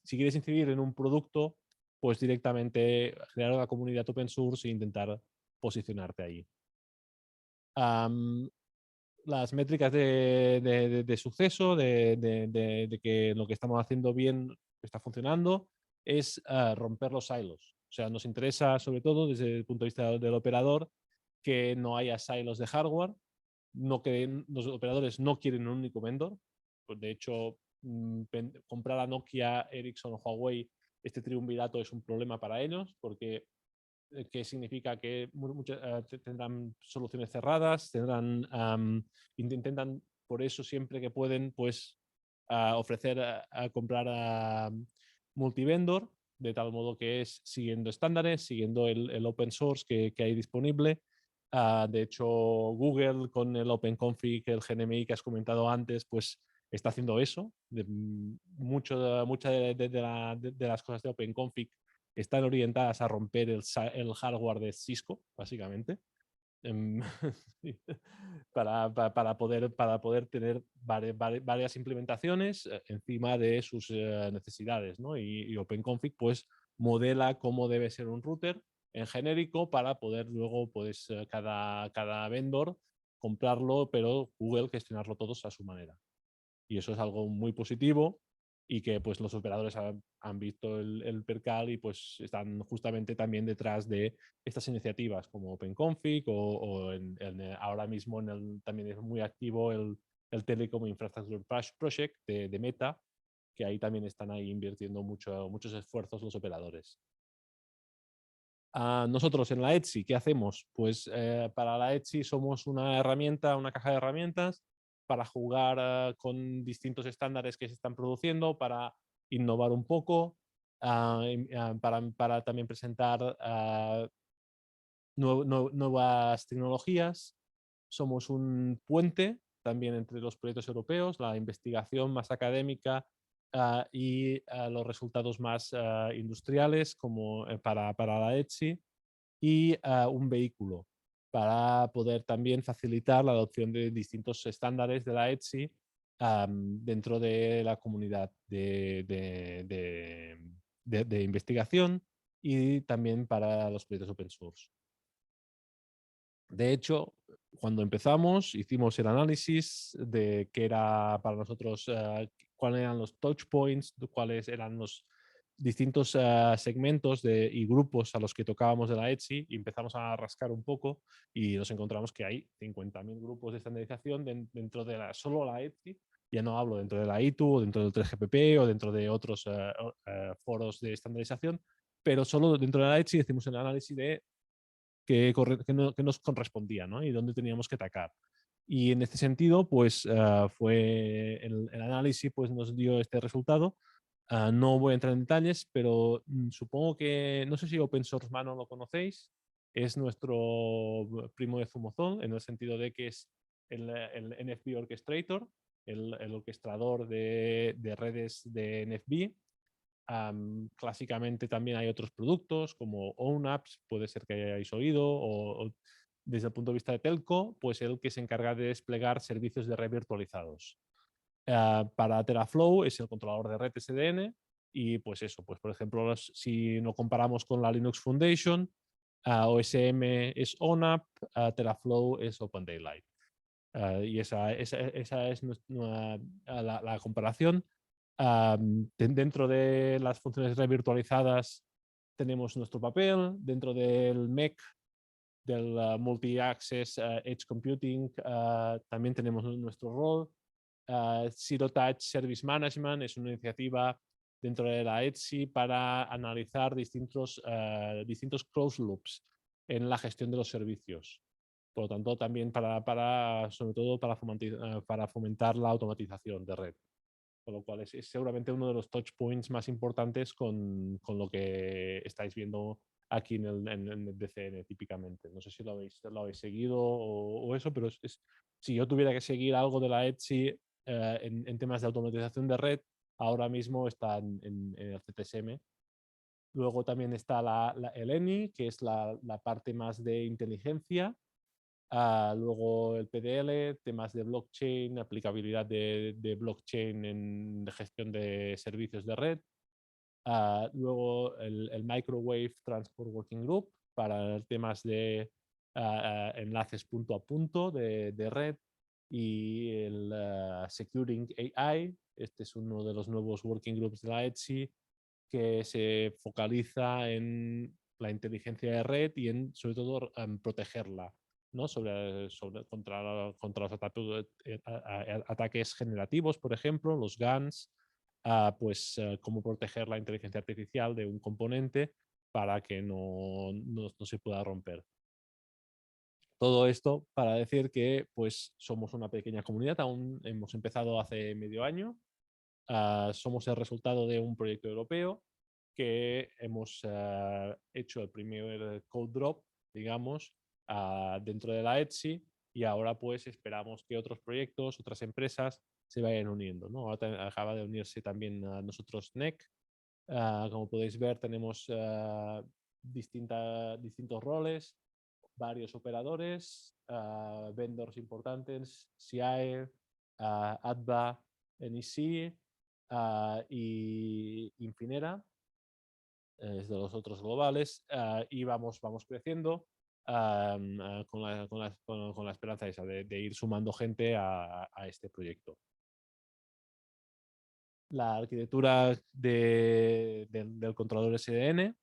si quieres incidir en un producto, pues directamente generar una comunidad open source e intentar posicionarte ahí. Las métricas de suceso, de que lo que estamos haciendo bien está funcionando, es romper los silos. O sea, nos interesa sobre todo desde el punto de vista del operador que no haya silos de hardware, que los operadores no quieren un único vendor. Pues de hecho, comprar a Nokia, Ericsson o Huawei, este triunvirato es un problema para ellos porque que significa que tendrán soluciones cerradas, intentan por eso siempre que pueden pues ofrecer a comprar a multivendor, de tal modo que es siguiendo estándares, siguiendo el open source que hay disponible. De hecho, Google con el OpenConfig, el GNMI que has comentado antes, pues está haciendo eso. Muchas de las cosas de OpenConfig están orientadas a romper el hardware de Cisco, básicamente, para poder tener varias implementaciones encima de sus necesidades, ¿no? Y OpenConfig pues modela cómo debe ser un router en genérico para poder luego, pues, cada vendor comprarlo, pero Google gestionarlo todos a su manera. Y eso es algo muy positivo y que pues los operadores han visto el percal y pues están justamente también detrás de estas iniciativas como OpenConfig o ahora mismo también es muy activo el Telecom Infrastructure Project de Meta, que ahí también están ahí invirtiendo muchos esfuerzos los operadores. Nosotros en la Etsy, ¿qué hacemos? Pues para la Etsy somos una herramienta, una caja de herramientas para jugar con distintos estándares que se están produciendo, para innovar un poco, para también presentar nuevas tecnologías. Somos un puente también entre los proyectos europeos, la investigación más académica y los resultados más industriales como para la Etsy, y un vehículo para poder también facilitar la adopción de distintos estándares de la Etsy dentro de la comunidad de investigación y también para los proyectos open source. De hecho, cuando empezamos, hicimos el análisis de qué era para nosotros, cuáles eran los touch points, cuáles eran los distintos segmentos y grupos a los que tocábamos de la Etsy, y empezamos a rascar un poco y nos encontramos que hay 50.000 grupos de estandarización dentro de solo la Etsy. Ya no hablo dentro de la ITU o dentro del 3GPP o dentro de otros foros de estandarización, pero solo dentro de la Etsy hicimos el análisis de que nos correspondía, ¿no? Y dónde teníamos que atacar. Y en este sentido, pues fue el análisis pues, nos dio este resultado. No voy a entrar en detalles, pero supongo que, no sé si Open Source Mano lo conocéis, es nuestro primo de Zumozón, en el sentido de que es el NFB Orchestrator, el orquestador de redes de NFB. Clásicamente también hay otros productos como OwnApps, puede ser que hayáis oído, o desde el punto de vista de telco, pues el que se encarga de desplegar servicios de red virtualizados. Para Teraflow es el controlador de red SDN, y pues eso, pues por ejemplo, si lo comparamos con la Linux Foundation, OSM es ONAP, Teraflow es OpenDaylight. Y esa es la comparación. Dentro de las funciones revirtualizadas tenemos nuestro papel, dentro del MEC, del Multi-Access Edge Computing, también tenemos nuestro rol. Zero Touch Service Management es una iniciativa dentro de la Etsy para analizar distintos closed loops en la gestión de los servicios. Por lo tanto, también sobre todo para fomentar la automatización de red. Con lo cual es seguramente uno de los touch points más importantes con lo que estáis viendo aquí en el DCN típicamente. No sé si lo habéis seguido o eso, pero si yo tuviera que seguir algo de la Etsy en temas de automatización de red, ahora mismo está en el CTSM. Luego también está el ENI, que es la parte más de inteligencia. Luego el PDL, temas de blockchain, aplicabilidad de blockchain en gestión de servicios de red. Luego el Microwave Transport Working Group para temas de enlaces punto a punto de red. Y el Securing AI, este es uno de los nuevos working groups de la Etsy, que se focaliza en la inteligencia de red y sobre todo en protegerla, ¿no? Contra los ataques generativos, por ejemplo, los GANs, pues cómo proteger la inteligencia artificial de un componente para que no se pueda romper. Todo esto para decir que pues somos una pequeña comunidad, aún hemos empezado hace medio año. Somos el resultado de un proyecto europeo que hemos hecho el primer code drop, digamos, dentro de la Etsy, y ahora pues esperamos que otros proyectos, otras empresas se vayan uniendo, ¿no? Ahora acaba de unirse también a nosotros NEC. Como podéis ver, tenemos distintos roles, varios operadores, vendors importantes, CIAE, ADVA, NEC y Infinera. es de los otros globales, y vamos creciendo con la esperanza esa de ir sumando gente a este proyecto. La arquitectura del controlador SDN,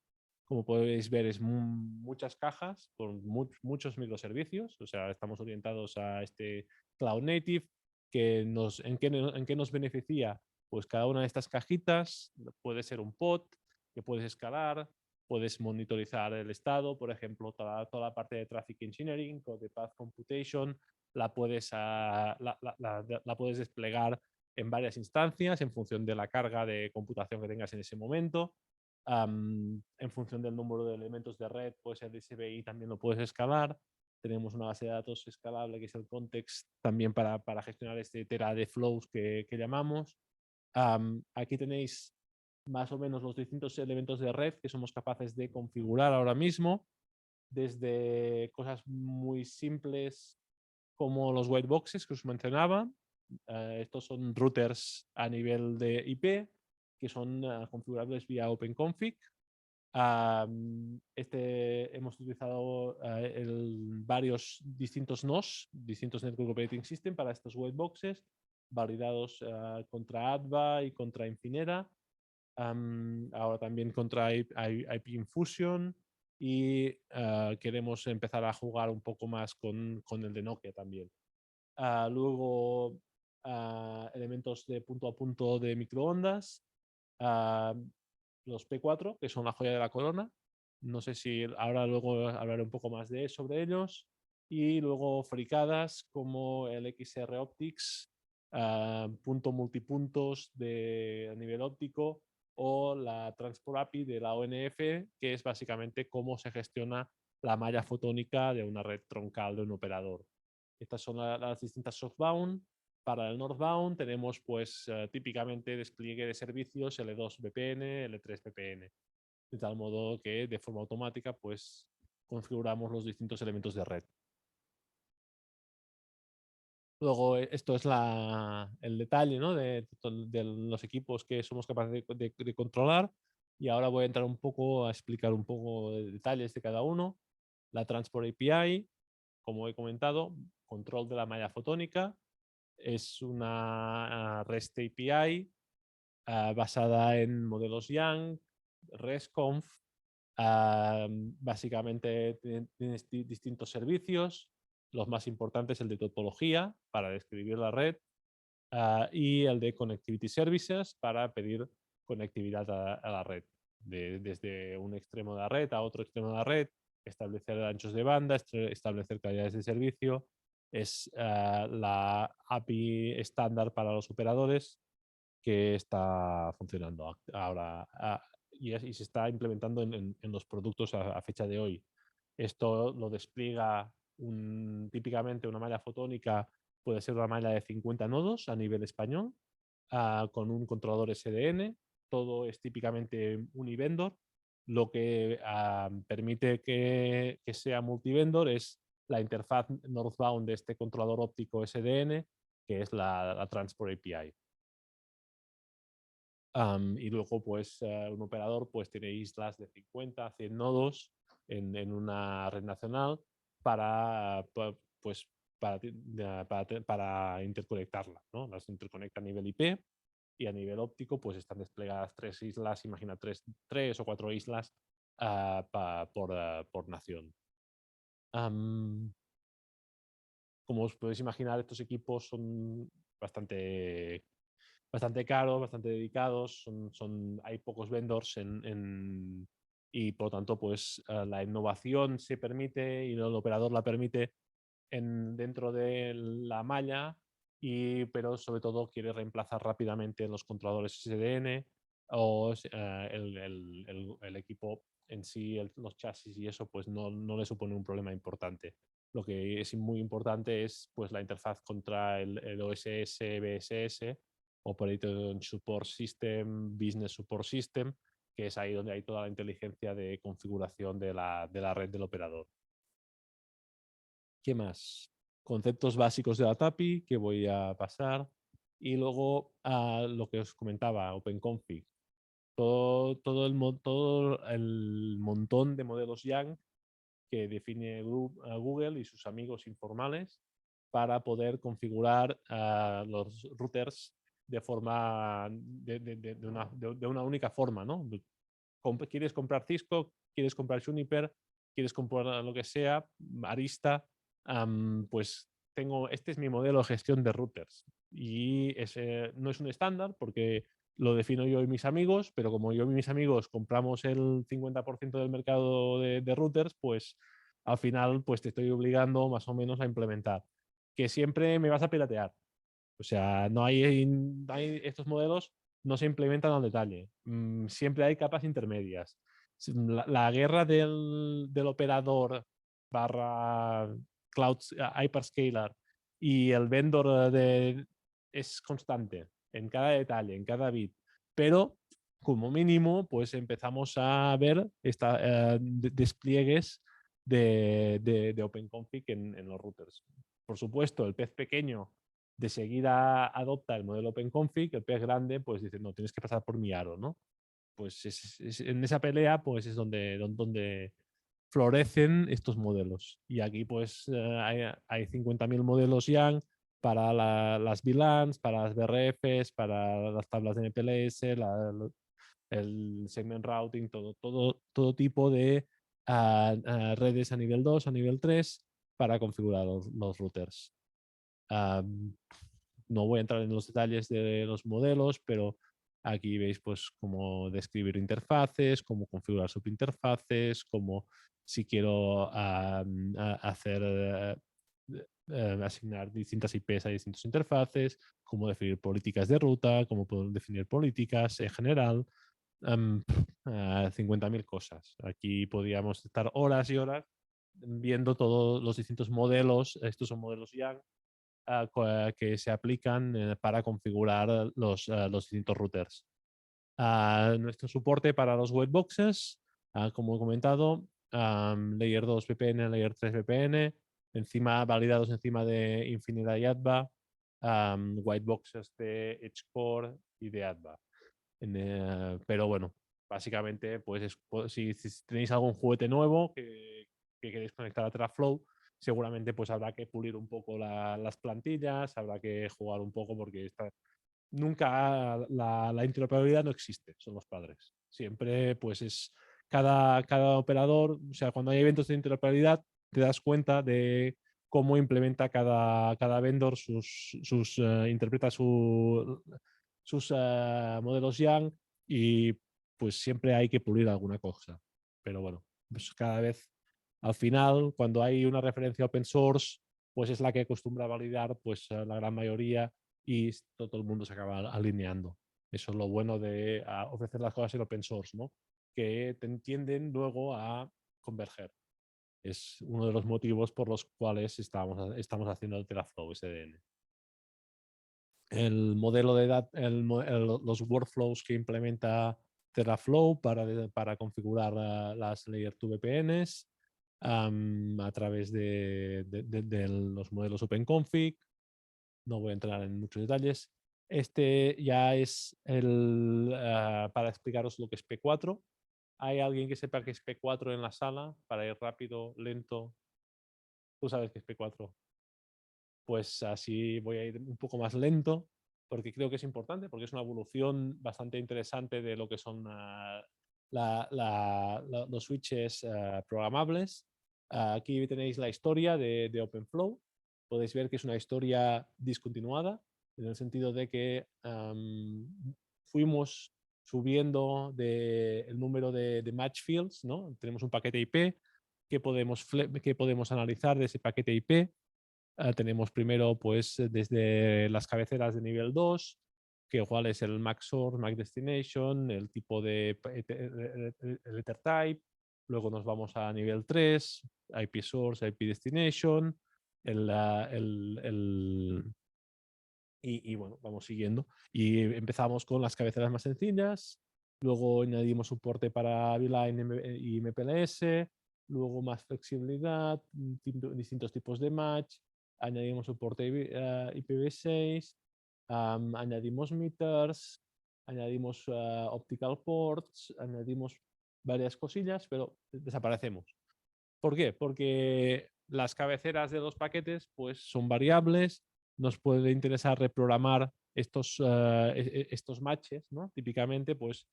como podéis ver, es muchas cajas con muchos microservicios. O sea, estamos orientados a este Cloud Native. ¿En qué nos beneficia? Pues cada una de estas cajitas puede ser un pod que puedes escalar, puedes monitorizar el estado, por ejemplo, toda la parte de Traffic Engineering o de Path Computation, la puedes desplegar en varias instancias en función de la carga de computación que tengas en ese momento. En función del número de elementos de red, pues el SBI también lo puedes escalar. Tenemos una base de datos escalable que es el context también para gestionar este tera de flows que llamamos. Aquí tenéis más o menos los distintos elementos de red que somos capaces de configurar ahora mismo, desde cosas muy simples como los white boxes que os mencionaba. Estos son routers a nivel de IP que son configurables vía OpenConfig. Hemos utilizado varios distintos NOS, distintos Network Operating System para estos white boxes, validados contra ADVA y contra Infinera. Ahora también contra IP Infusion, y queremos empezar a jugar un poco más con el de Nokia también. Luego elementos de punto a punto de microondas, los P4, que son la joya de la corona. No sé si ahora luego hablaré un poco más sobre ellos. Y luego fricadas como el XR Optics, punto multipuntos a nivel óptico, o la Transport API de la ONF, que es básicamente cómo se gestiona la malla fotónica de una red troncal de un operador. Estas son las distintas southbound. Para el northbound tenemos pues típicamente despliegue de servicios L2 VPN, L3 VPN, de tal modo que de forma automática pues configuramos los distintos elementos de red. Luego esto es el detalle, ¿no?, de los equipos que somos capaces de controlar, y ahora voy a entrar un poco a explicar un poco de detalles de cada uno. La Transport API, como he comentado, control de la malla fotónica. Es una REST API basada en modelos Young, RESTconf. Básicamente tienes distintos servicios. Los más importantes, el de topología para describir la red, y el de Connectivity Services para pedir conectividad a la red. Desde un extremo de la red a otro extremo de la red, establecer anchos de banda, establecer calidades de servicio. Es la API estándar para los operadores que está funcionando ahora y se está implementando en los productos a fecha de hoy. Esto lo despliega típicamente una malla fotónica, puede ser una malla de 50 nodos a nivel español, con un controlador SDN. Todo es típicamente univendor. Lo que permite que sea multivendor es la interfaz northbound de este controlador óptico SDN, que es la Transport API. Y luego, pues, un operador pues, tiene islas de 50 a 100 nodos en una red nacional para interconectarla, ¿no? Las interconecta a nivel IP, y a nivel óptico pues están desplegadas 3 islas, imagina 3 o 4 islas por nación. Como os podéis imaginar, estos equipos son bastante caros, bastante dedicados, hay pocos vendors y por lo tanto pues la innovación se permite y el operador la permite dentro de la malla, pero sobre todo quiere reemplazar rápidamente los controladores SDN o el equipo en sí, los chasis y eso, pues no le supone un problema importante. Lo que es muy importante es pues la interfaz contra el OSS, BSS, Operator Support System, Business Support System, que es ahí donde hay toda la inteligencia de configuración de la red del operador. ¿Qué más? Conceptos básicos de la TAPI que voy a pasar. Y luego lo que os comentaba, OpenConfig. todo el montón de modelos Young que define Google y sus amigos informales para poder configurar los routers de forma de una única forma, ¿no? Quieres comprar Cisco, quieres comprar Juniper, quieres comprar lo que sea, Arista, pues este es mi modelo de gestión de routers. Y no es un estándar porque lo defino yo y mis amigos, pero como yo y mis amigos compramos el 50% del mercado de routers, pues al final pues te estoy obligando más o menos a implementar. Que siempre me vas a piratear. O sea, no hay estos modelos no se implementan al detalle. Siempre hay capas intermedias. La guerra del operador barra cloud hyperscaler y el vendor es constante en cada detalle, en cada bit. Pero como mínimo, pues empezamos a ver despliegues de OpenConfig en los routers. Por supuesto, el pez pequeño de seguida adopta el modelo OpenConfig, el pez grande pues dice, no, tienes que pasar por mi aro, ¿no? Pues en esa pelea pues es donde florecen estos modelos. Y aquí pues hay 50.000 modelos Young para las VLANs, para las BRFs, para las tablas de MPLS, el segment routing, todo tipo de redes a nivel 2, a nivel 3 para configurar los routers. No voy a entrar en los detalles de los modelos, pero aquí veis pues cómo describir interfaces, cómo configurar subinterfaces, cómo si quiero asignar distintas IPs a distintas interfaces, cómo definir políticas de ruta, cómo puedo definir políticas en general. 50.000 cosas. Aquí podríamos estar horas y horas viendo todos los distintos modelos. Estos son modelos Young que se aplican para configurar los distintos routers. Nuestro soporte para los whiteboxes, como he comentado, Layer 2 VPN, Layer 3 VPN, validados encima de Infinera y ADVA, whiteboxes de EdgeCore y de ADVA. Pero bueno, básicamente, pues si tenéis algún juguete nuevo que queréis conectar a Teraflow, seguramente pues habrá que pulir un poco las plantillas, habrá que jugar un poco porque nunca la interoperabilidad no existe, son los padres. Siempre pues es cada operador, o sea, cuando hay eventos de interoperabilidad te das cuenta de cómo implementa cada vendor interpreta sus modelos Young y pues siempre hay que pulir alguna cosa. Pero bueno, pues cada vez al final, cuando hay una referencia open source, pues es la que acostumbra a validar pues la gran mayoría y todo el mundo se acaba alineando. Eso es lo bueno de ofrecer las cosas en open source, ¿no? Que te entienden luego a converger. Es uno de los motivos por los cuales estamos haciendo el Teraflow SDN. El modelo de los workflows que implementa Teraflow para configurar las Layer 2 VPNs a través de los modelos OpenConfig. No voy a entrar en muchos detalles. Este ya es para explicaros lo que es P4. ¿Hay alguien que sepa qué es P4 en la sala? Para ir rápido, lento. ¿Tú sabes qué es P4? Pues así voy a ir un poco más lento, porque creo que es importante, porque es una evolución bastante interesante de lo que son los switches programables. Aquí tenéis la historia de OpenFlow. Podéis ver que es una historia discontinuada, en el sentido de que fuimos subiendo el número de match fields, ¿no? Tenemos un paquete IP que podemos analizar de ese paquete IP. Tenemos primero pues desde las cabeceras de nivel 2, que igual es el MAC source, MAC destination, el tipo de el ether type. Luego nos vamos a nivel 3, IP source, IP destination, y bueno, vamos siguiendo. Y empezamos con las cabeceras más sencillas, luego añadimos soporte para VLAN y MPLS, luego más flexibilidad, distintos tipos de match, añadimos soporte IPv6, añadimos meters, añadimos optical ports, añadimos varias cosillas, pero desaparecemos. ¿Por qué? Porque las cabeceras de los paquetes pues, son variables, nos puede interesar reprogramar estos matches, ¿no? Típicamente, pues,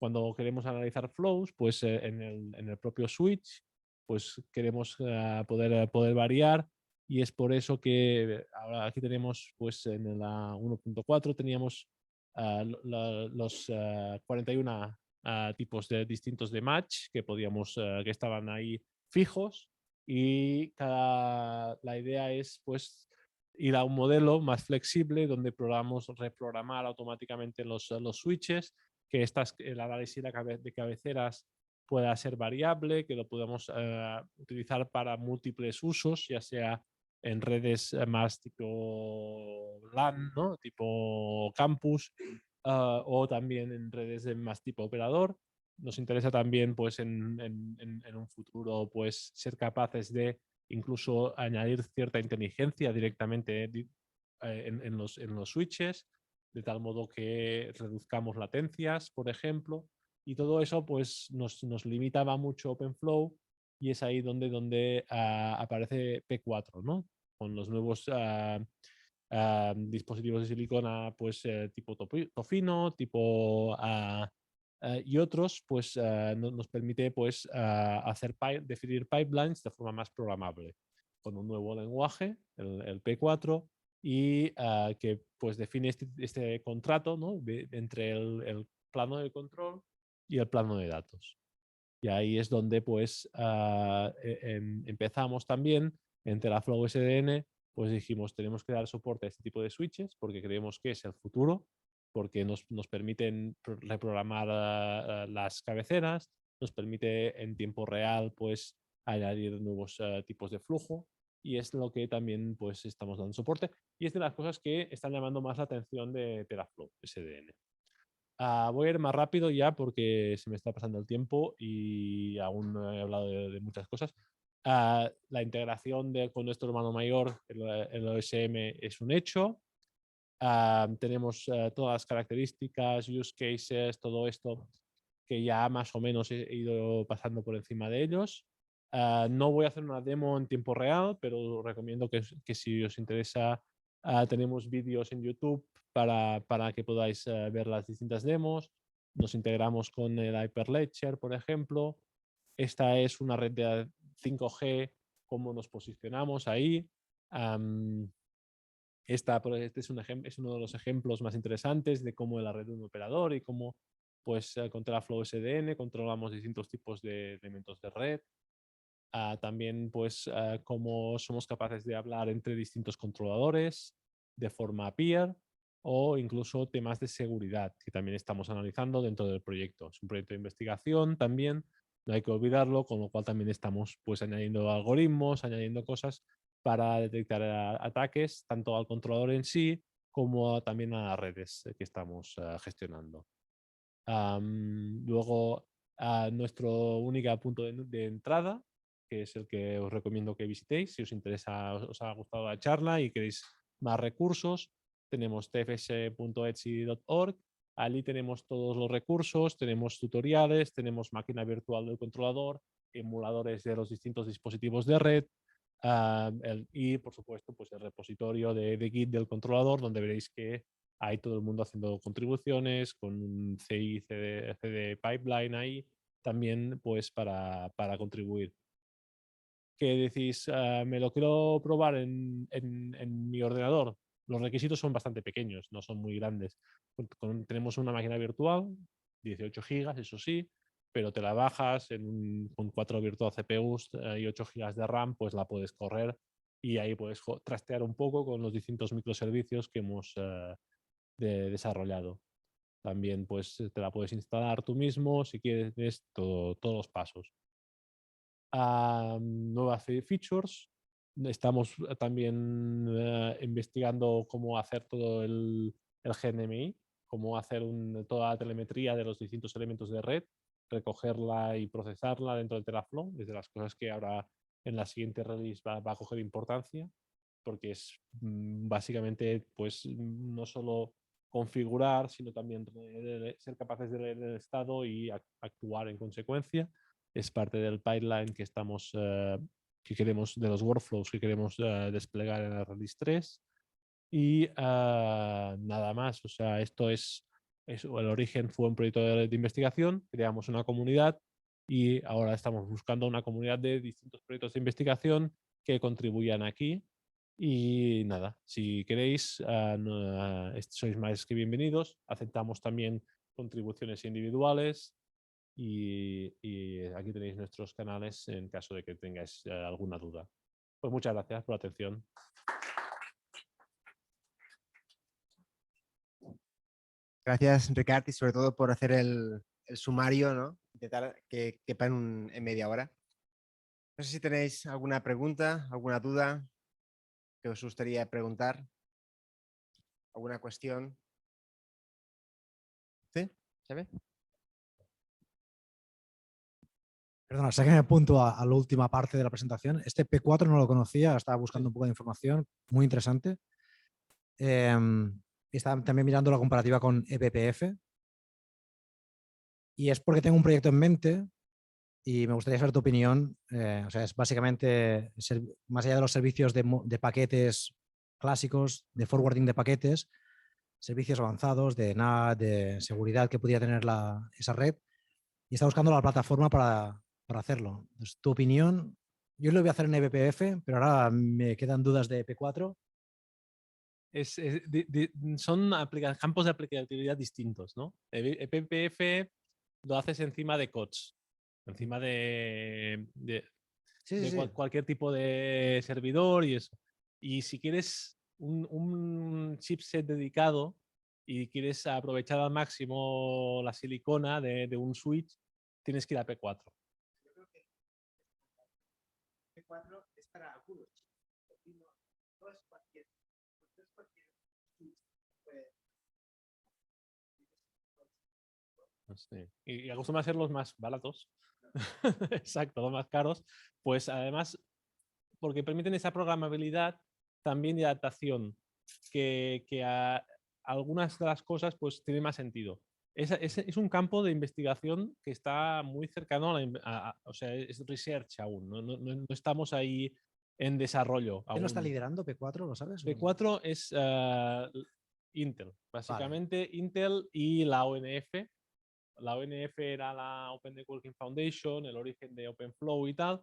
cuando queremos analizar flows, pues en el propio switch, pues queremos poder variar, y es por eso que ahora aquí tenemos, pues en la 1.4 teníamos los 41 tipos distintos de match que podíamos, que estaban ahí fijos, y la idea es pues ir a un modelo más flexible donde podamos reprogramar automáticamente los switches, que el análisis de cabeceras pueda ser variable, que lo podamos utilizar para múltiples usos, ya sea en redes más tipo LAN, ¿no? Tipo campus, o también en redes de más tipo operador. Nos interesa también pues en un futuro pues ser capaces de incluso añadir cierta inteligencia directamente en los switches, de tal modo que reduzcamos latencias, por ejemplo, y todo eso pues nos limitaba mucho OpenFlow, y es ahí donde aparece P4, ¿no? Con los nuevos dispositivos de silicona pues tipo Tofino, tipo y otros, pues nos permite pues definir pipelines de forma más programable con un nuevo lenguaje, el P4, y que pues define este contrato, ¿no? Entre el plano de control y el plano de datos. Y ahí es donde pues empezamos también en Teraflow SDN, pues dijimos tenemos que dar soporte a este tipo de switches porque creemos que es el futuro, porque nos permiten reprogramar las cabeceras, nos permite en tiempo real pues añadir nuevos tipos de flujo, y es lo que también pues estamos dando soporte, y es de las cosas que están llamando más la atención de Teraflow SDN. Voy a ir más rápido ya porque se me está pasando el tiempo y aún no he hablado de muchas cosas. La integración con nuestro hermano mayor, el OSM, es un hecho. Tenemos todas las características, use cases, todo esto que ya más o menos he ido pasando por encima de ellos. No voy a hacer una demo en tiempo real, pero recomiendo que si os interesa, tenemos vídeos en YouTube para que podáis ver las distintas demos. Nos integramos con el Hyperledger, por ejemplo. Esta es una red de 5G, cómo nos posicionamos ahí. Este es uno de los ejemplos más interesantes de cómo la red de un operador y cómo pues, con Teraflow SDN controlamos distintos tipos de elementos de red. También pues cómo somos capaces de hablar entre distintos controladores de forma peer, o incluso temas de seguridad que también estamos analizando dentro del proyecto. Es un proyecto de investigación también, no hay que olvidarlo, con lo cual también estamos pues añadiendo algoritmos, añadiendo cosas para detectar ataques tanto al controlador en sí como también a las redes que estamos gestionando. Luego, nuestro único punto de entrada, que es el que os recomiendo que visitéis si os interesa, os ha gustado la charla y queréis más recursos, tenemos tfs.etsy.org. Allí tenemos todos los recursos, tenemos tutoriales, tenemos máquina virtual del controlador, emuladores de los distintos dispositivos de red, y por supuesto pues el repositorio de Git del controlador, donde veréis que hay todo el mundo haciendo contribuciones con un CI, CD pipeline ahí también pues para contribuir. ¿Qué decís? ¿Me lo quiero probar en mi ordenador? Los requisitos son bastante pequeños, no son muy grandes. Tenemos una máquina virtual, 18 gigas, eso sí, pero te la bajas con 4 virtual CPUs y 8 gigas de RAM, pues la puedes correr, y ahí puedes trastear un poco con los distintos microservicios que hemos desarrollado. También pues te la puedes instalar tú mismo si quieres, todos los pasos. Nuevas features. Estamos también investigando cómo hacer todo el GNMI, cómo hacer toda la telemetría de los distintos elementos de red, recogerla y procesarla dentro de Teraflow, desde las cosas que ahora en la siguiente release va a coger importancia, porque es básicamente pues no solo configurar, sino también ser capaces de leer el estado y actuar en consecuencia. Es parte del pipeline que estamos, que queremos, de los workflows que queremos desplegar en el Redis 3. Y nada más, o sea, esto es el origen fue un proyecto de investigación, creamos una comunidad y ahora estamos buscando una comunidad de distintos proyectos de investigación que contribuyan aquí. Y nada, si queréis, sois más que bienvenidos. Aceptamos también contribuciones individuales y aquí tenéis nuestros canales en caso de que tengáis alguna duda. Pues muchas gracias por la atención. Gracias, Ricard, y sobre todo por hacer el sumario, ¿no? Intentar que quepa en media hora. No sé si tenéis alguna pregunta, alguna duda que os gustaría preguntar. ¿Alguna cuestión? ¿Sí? ¿Sabe? Perdona, sé que me apunto a la última parte de la presentación. Este P4 no lo conocía, estaba buscando un poco de información, muy interesante. Estaba también mirando la comparativa con eBPF. Y es porque tengo un proyecto en mente y me gustaría saber tu opinión. O sea, es básicamente, más allá de los servicios de paquetes clásicos, de forwarding de paquetes, servicios avanzados de NAT, de seguridad que pudiera tener esa red. Y está buscando la plataforma para hacerlo. Entonces, tu opinión, yo lo voy a hacer en eBPF, pero ahora me quedan dudas de P4. Son campos de aplicabilidad distintos, ¿no? eBPF lo haces encima de COTS, encima de cualquier tipo de servidor y eso. Y si quieres un chipset dedicado y quieres aprovechar al máximo la silicona de un switch, tienes que ir a P4. Yo creo que P4 es para algunos chips. No es cualquier. Sí. Y acostumbran a ser los más baratos. Exacto, los más caros. Pues además, porque permiten esa programabilidad también de adaptación, que a algunas de las cosas pues tiene más sentido. Es un campo de investigación que está muy cercano o sea, es research aún, no estamos ahí en desarrollo. ¿Quién lo está Aún. liderando? ¿P4? ¿Lo sabes? P4 es Intel, básicamente. Vale. Intel y la ONF. La ONF era la Open Networking Foundation, el origen de OpenFlow y tal.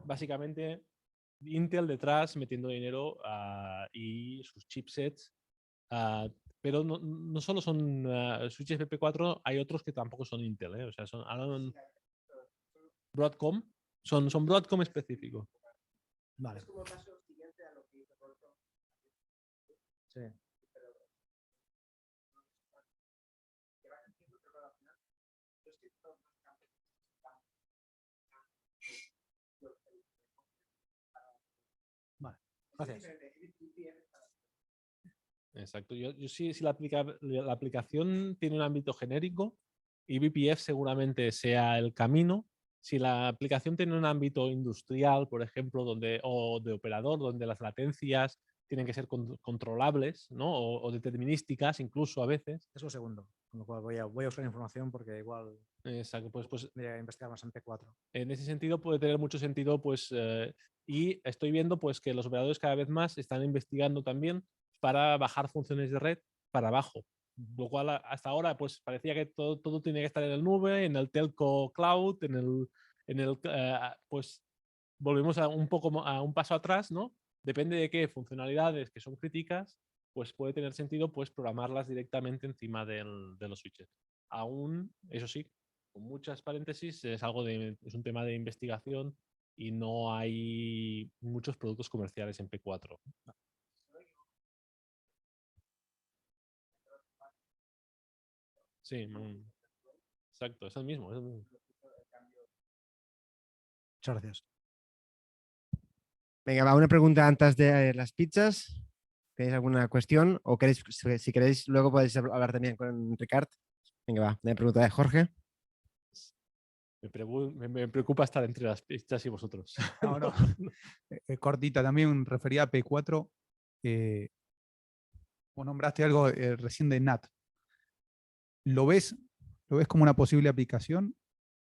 Básicamente, Intel detrás metiendo dinero y sus chipsets. Pero no solo son switches PP4, hay otros que tampoco son Intel. O sea, son Broadcom. Son Broadcom específicos. Vale. Sí. Vale, gracias. Exacto. Yo sí, si la aplicación tiene un ámbito genérico, y eBPF seguramente sea el camino. Si la aplicación tiene un ámbito industrial, por ejemplo, o de operador, donde las latencias tienen que ser controlables, ¿no? O determinísticas incluso a veces. Es lo segundo, con lo cual voy a buscar información porque igual exacto, pues voy a investigar más en P4. En ese sentido puede tener mucho sentido, pues, y estoy viendo pues que los operadores cada vez más están investigando también para bajar funciones de red para abajo. Lo cual hasta ahora pues parecía que todo tiene que estar en el nube, en el telco cloud, pues volvemos a un paso atrás, ¿no? Depende de qué funcionalidades que son críticas, pues puede tener sentido pues programarlas directamente encima de los switches. Aún, eso sí, con muchas paréntesis, es un tema de investigación y no hay muchos productos comerciales en P4. Sí, exacto, es el mismo. Muchas gracias. Venga, va una pregunta antes de las pizzas. ¿Tenéis alguna cuestión? O si queréis, luego podéis hablar también con Ricard. Venga, va, una pregunta de Jorge. Me preocupa estar entre las pizzas y vosotros. No. Cortita, también refería a P4. vos nombraste algo recién de NAT. ¿Lo ves como una posible aplicación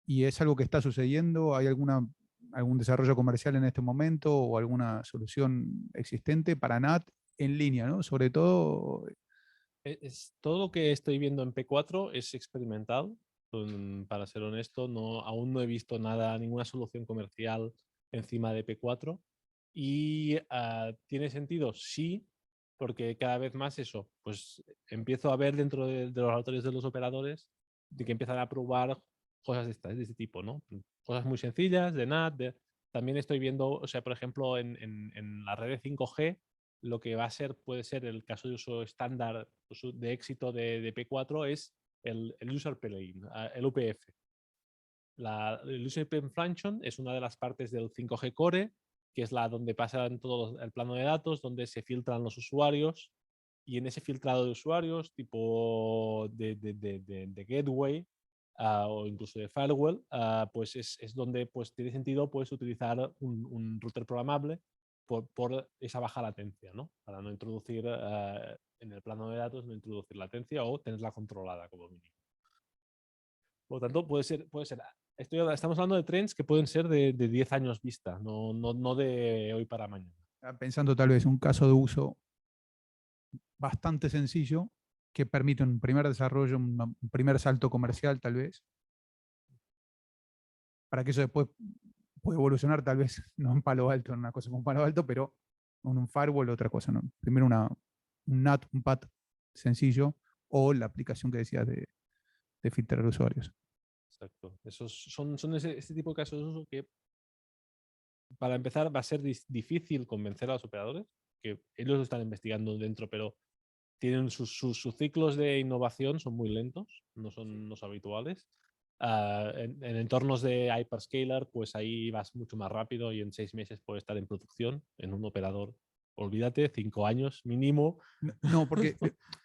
y es algo que está sucediendo? ¿Hay algún desarrollo comercial en este momento o alguna solución existente para NAT en línea, ¿no? Sobre todo. Todo lo que estoy viendo en P4 es experimental. Para ser honesto, aún no he visto ninguna solución comercial encima de P4. Y ¿tiene sentido? Sí, porque cada vez más eso, pues empiezo a ver dentro de los autores de los operadores de que empiezan a probar cosas de este tipo, ¿no? Cosas muy sencillas, de NAT. También estoy viendo, o sea, por ejemplo, en la red de 5G, lo que va a ser, puede ser el caso de uso estándar de éxito de P4 es el User Plane, el UPF. El User Plane Function es una de las partes del 5G Core, que es la donde pasan todo el plano de datos, donde se filtran los usuarios, y en ese filtrado de usuarios, tipo de gateway o incluso de firewall, pues es donde pues, tiene sentido pues, utilizar un router programable por esa baja latencia, ¿no? Para no introducir en el plano de datos, no introducir latencia o tenerla controlada como mínimo. Por lo tanto, puede ser estamos hablando de trends que pueden ser de 10 años vista, no de hoy para mañana. Pensando tal vez un caso de uso bastante sencillo que permite un primer desarrollo, un primer salto comercial tal vez, para que eso después puede evolucionar tal vez, no en Palo Alto, en una cosa como Palo Alto, pero en un firewall otra cosa, ¿no? Primero un NAT, un PAT sencillo, o la aplicación que decías de filtrar usuarios. Exacto. Esos son este tipo de casos de uso que, para empezar, va a ser difícil convencer a los operadores, que ellos lo están investigando dentro, pero tienen sus ciclos de innovación, son muy lentos, no son los habituales. En entornos de hyperscaler, pues ahí vas mucho más rápido y en 6 meses puede estar en producción. En un operador, olvídate, 5 años mínimo. No, porque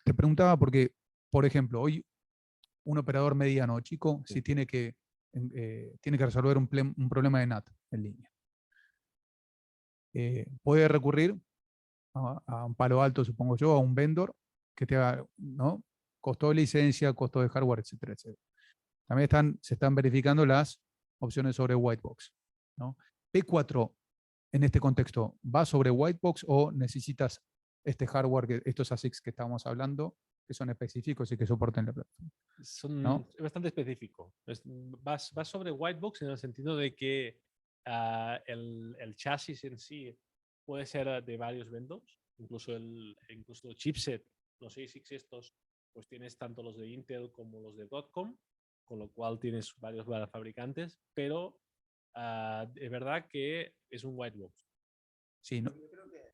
te preguntaba porque, por ejemplo, hoy un operador mediano chico, si tiene que resolver un problema de NAT en línea, puede recurrir a un Palo Alto, supongo yo, a un vendor que te haga, ¿no? Costo de licencia, costo de hardware, etcétera, etcétera. También se están verificando las opciones sobre Whitebox, ¿no? P4, en este contexto, ¿va sobre Whitebox o necesitas este hardware, estos ASICs que estábamos hablando, que son específicos y que soporten la plataforma? Es bastante específico. Vas sobre Whitebox en el sentido de que el chasis en sí puede ser de varios vendors, incluso el chipset, los ASICs estos, pues tienes tanto los de Intel como los de Broadcom, con lo cual tienes varios fabricantes, pero es verdad que es un Whitebox. Sí, no. Yo creo que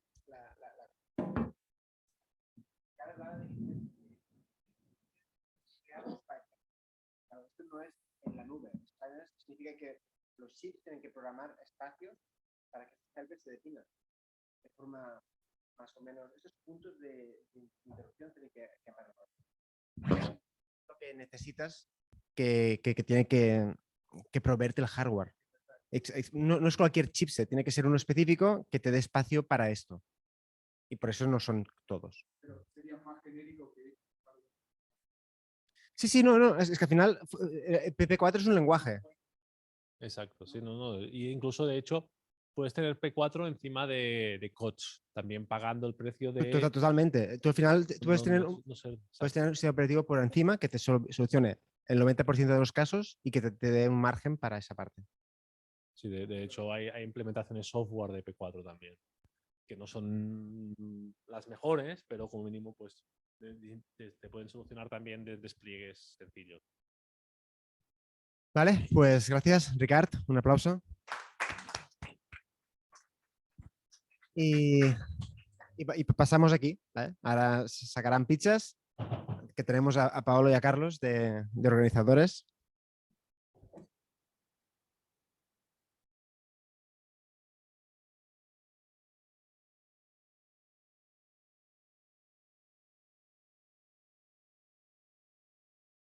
esto no es en la nube. Significa que los chips tienen que programar espacios para que estos servers se definan de forma más o menos. Estos puntos de interrupción tienen que aparecer. Lo que necesitas que tiene que proveerte el hardware. No es cualquier chipset, tiene que ser uno específico que te dé espacio para esto. Y por eso no son todos. Pero sería más genérico que... Sí, no, es que al final PP4 es un lenguaje. Exacto, sí, y incluso de hecho puedes tener P4 encima de COTS, también pagando el precio de... Totalmente. Tú al final puedes tener un sistema operativo por encima que te solucione el 90% de los casos y que te dé un margen para esa parte. Sí, de hecho hay implementaciones software de P4 también, que no son las mejores, pero como mínimo pues te pueden solucionar también despliegues sencillos. Vale, pues gracias, Ricard. Un aplauso. Y pasamos aquí, ¿vale? Ahora sacarán pizzas, que tenemos a Paolo y a Carlos de organizadores.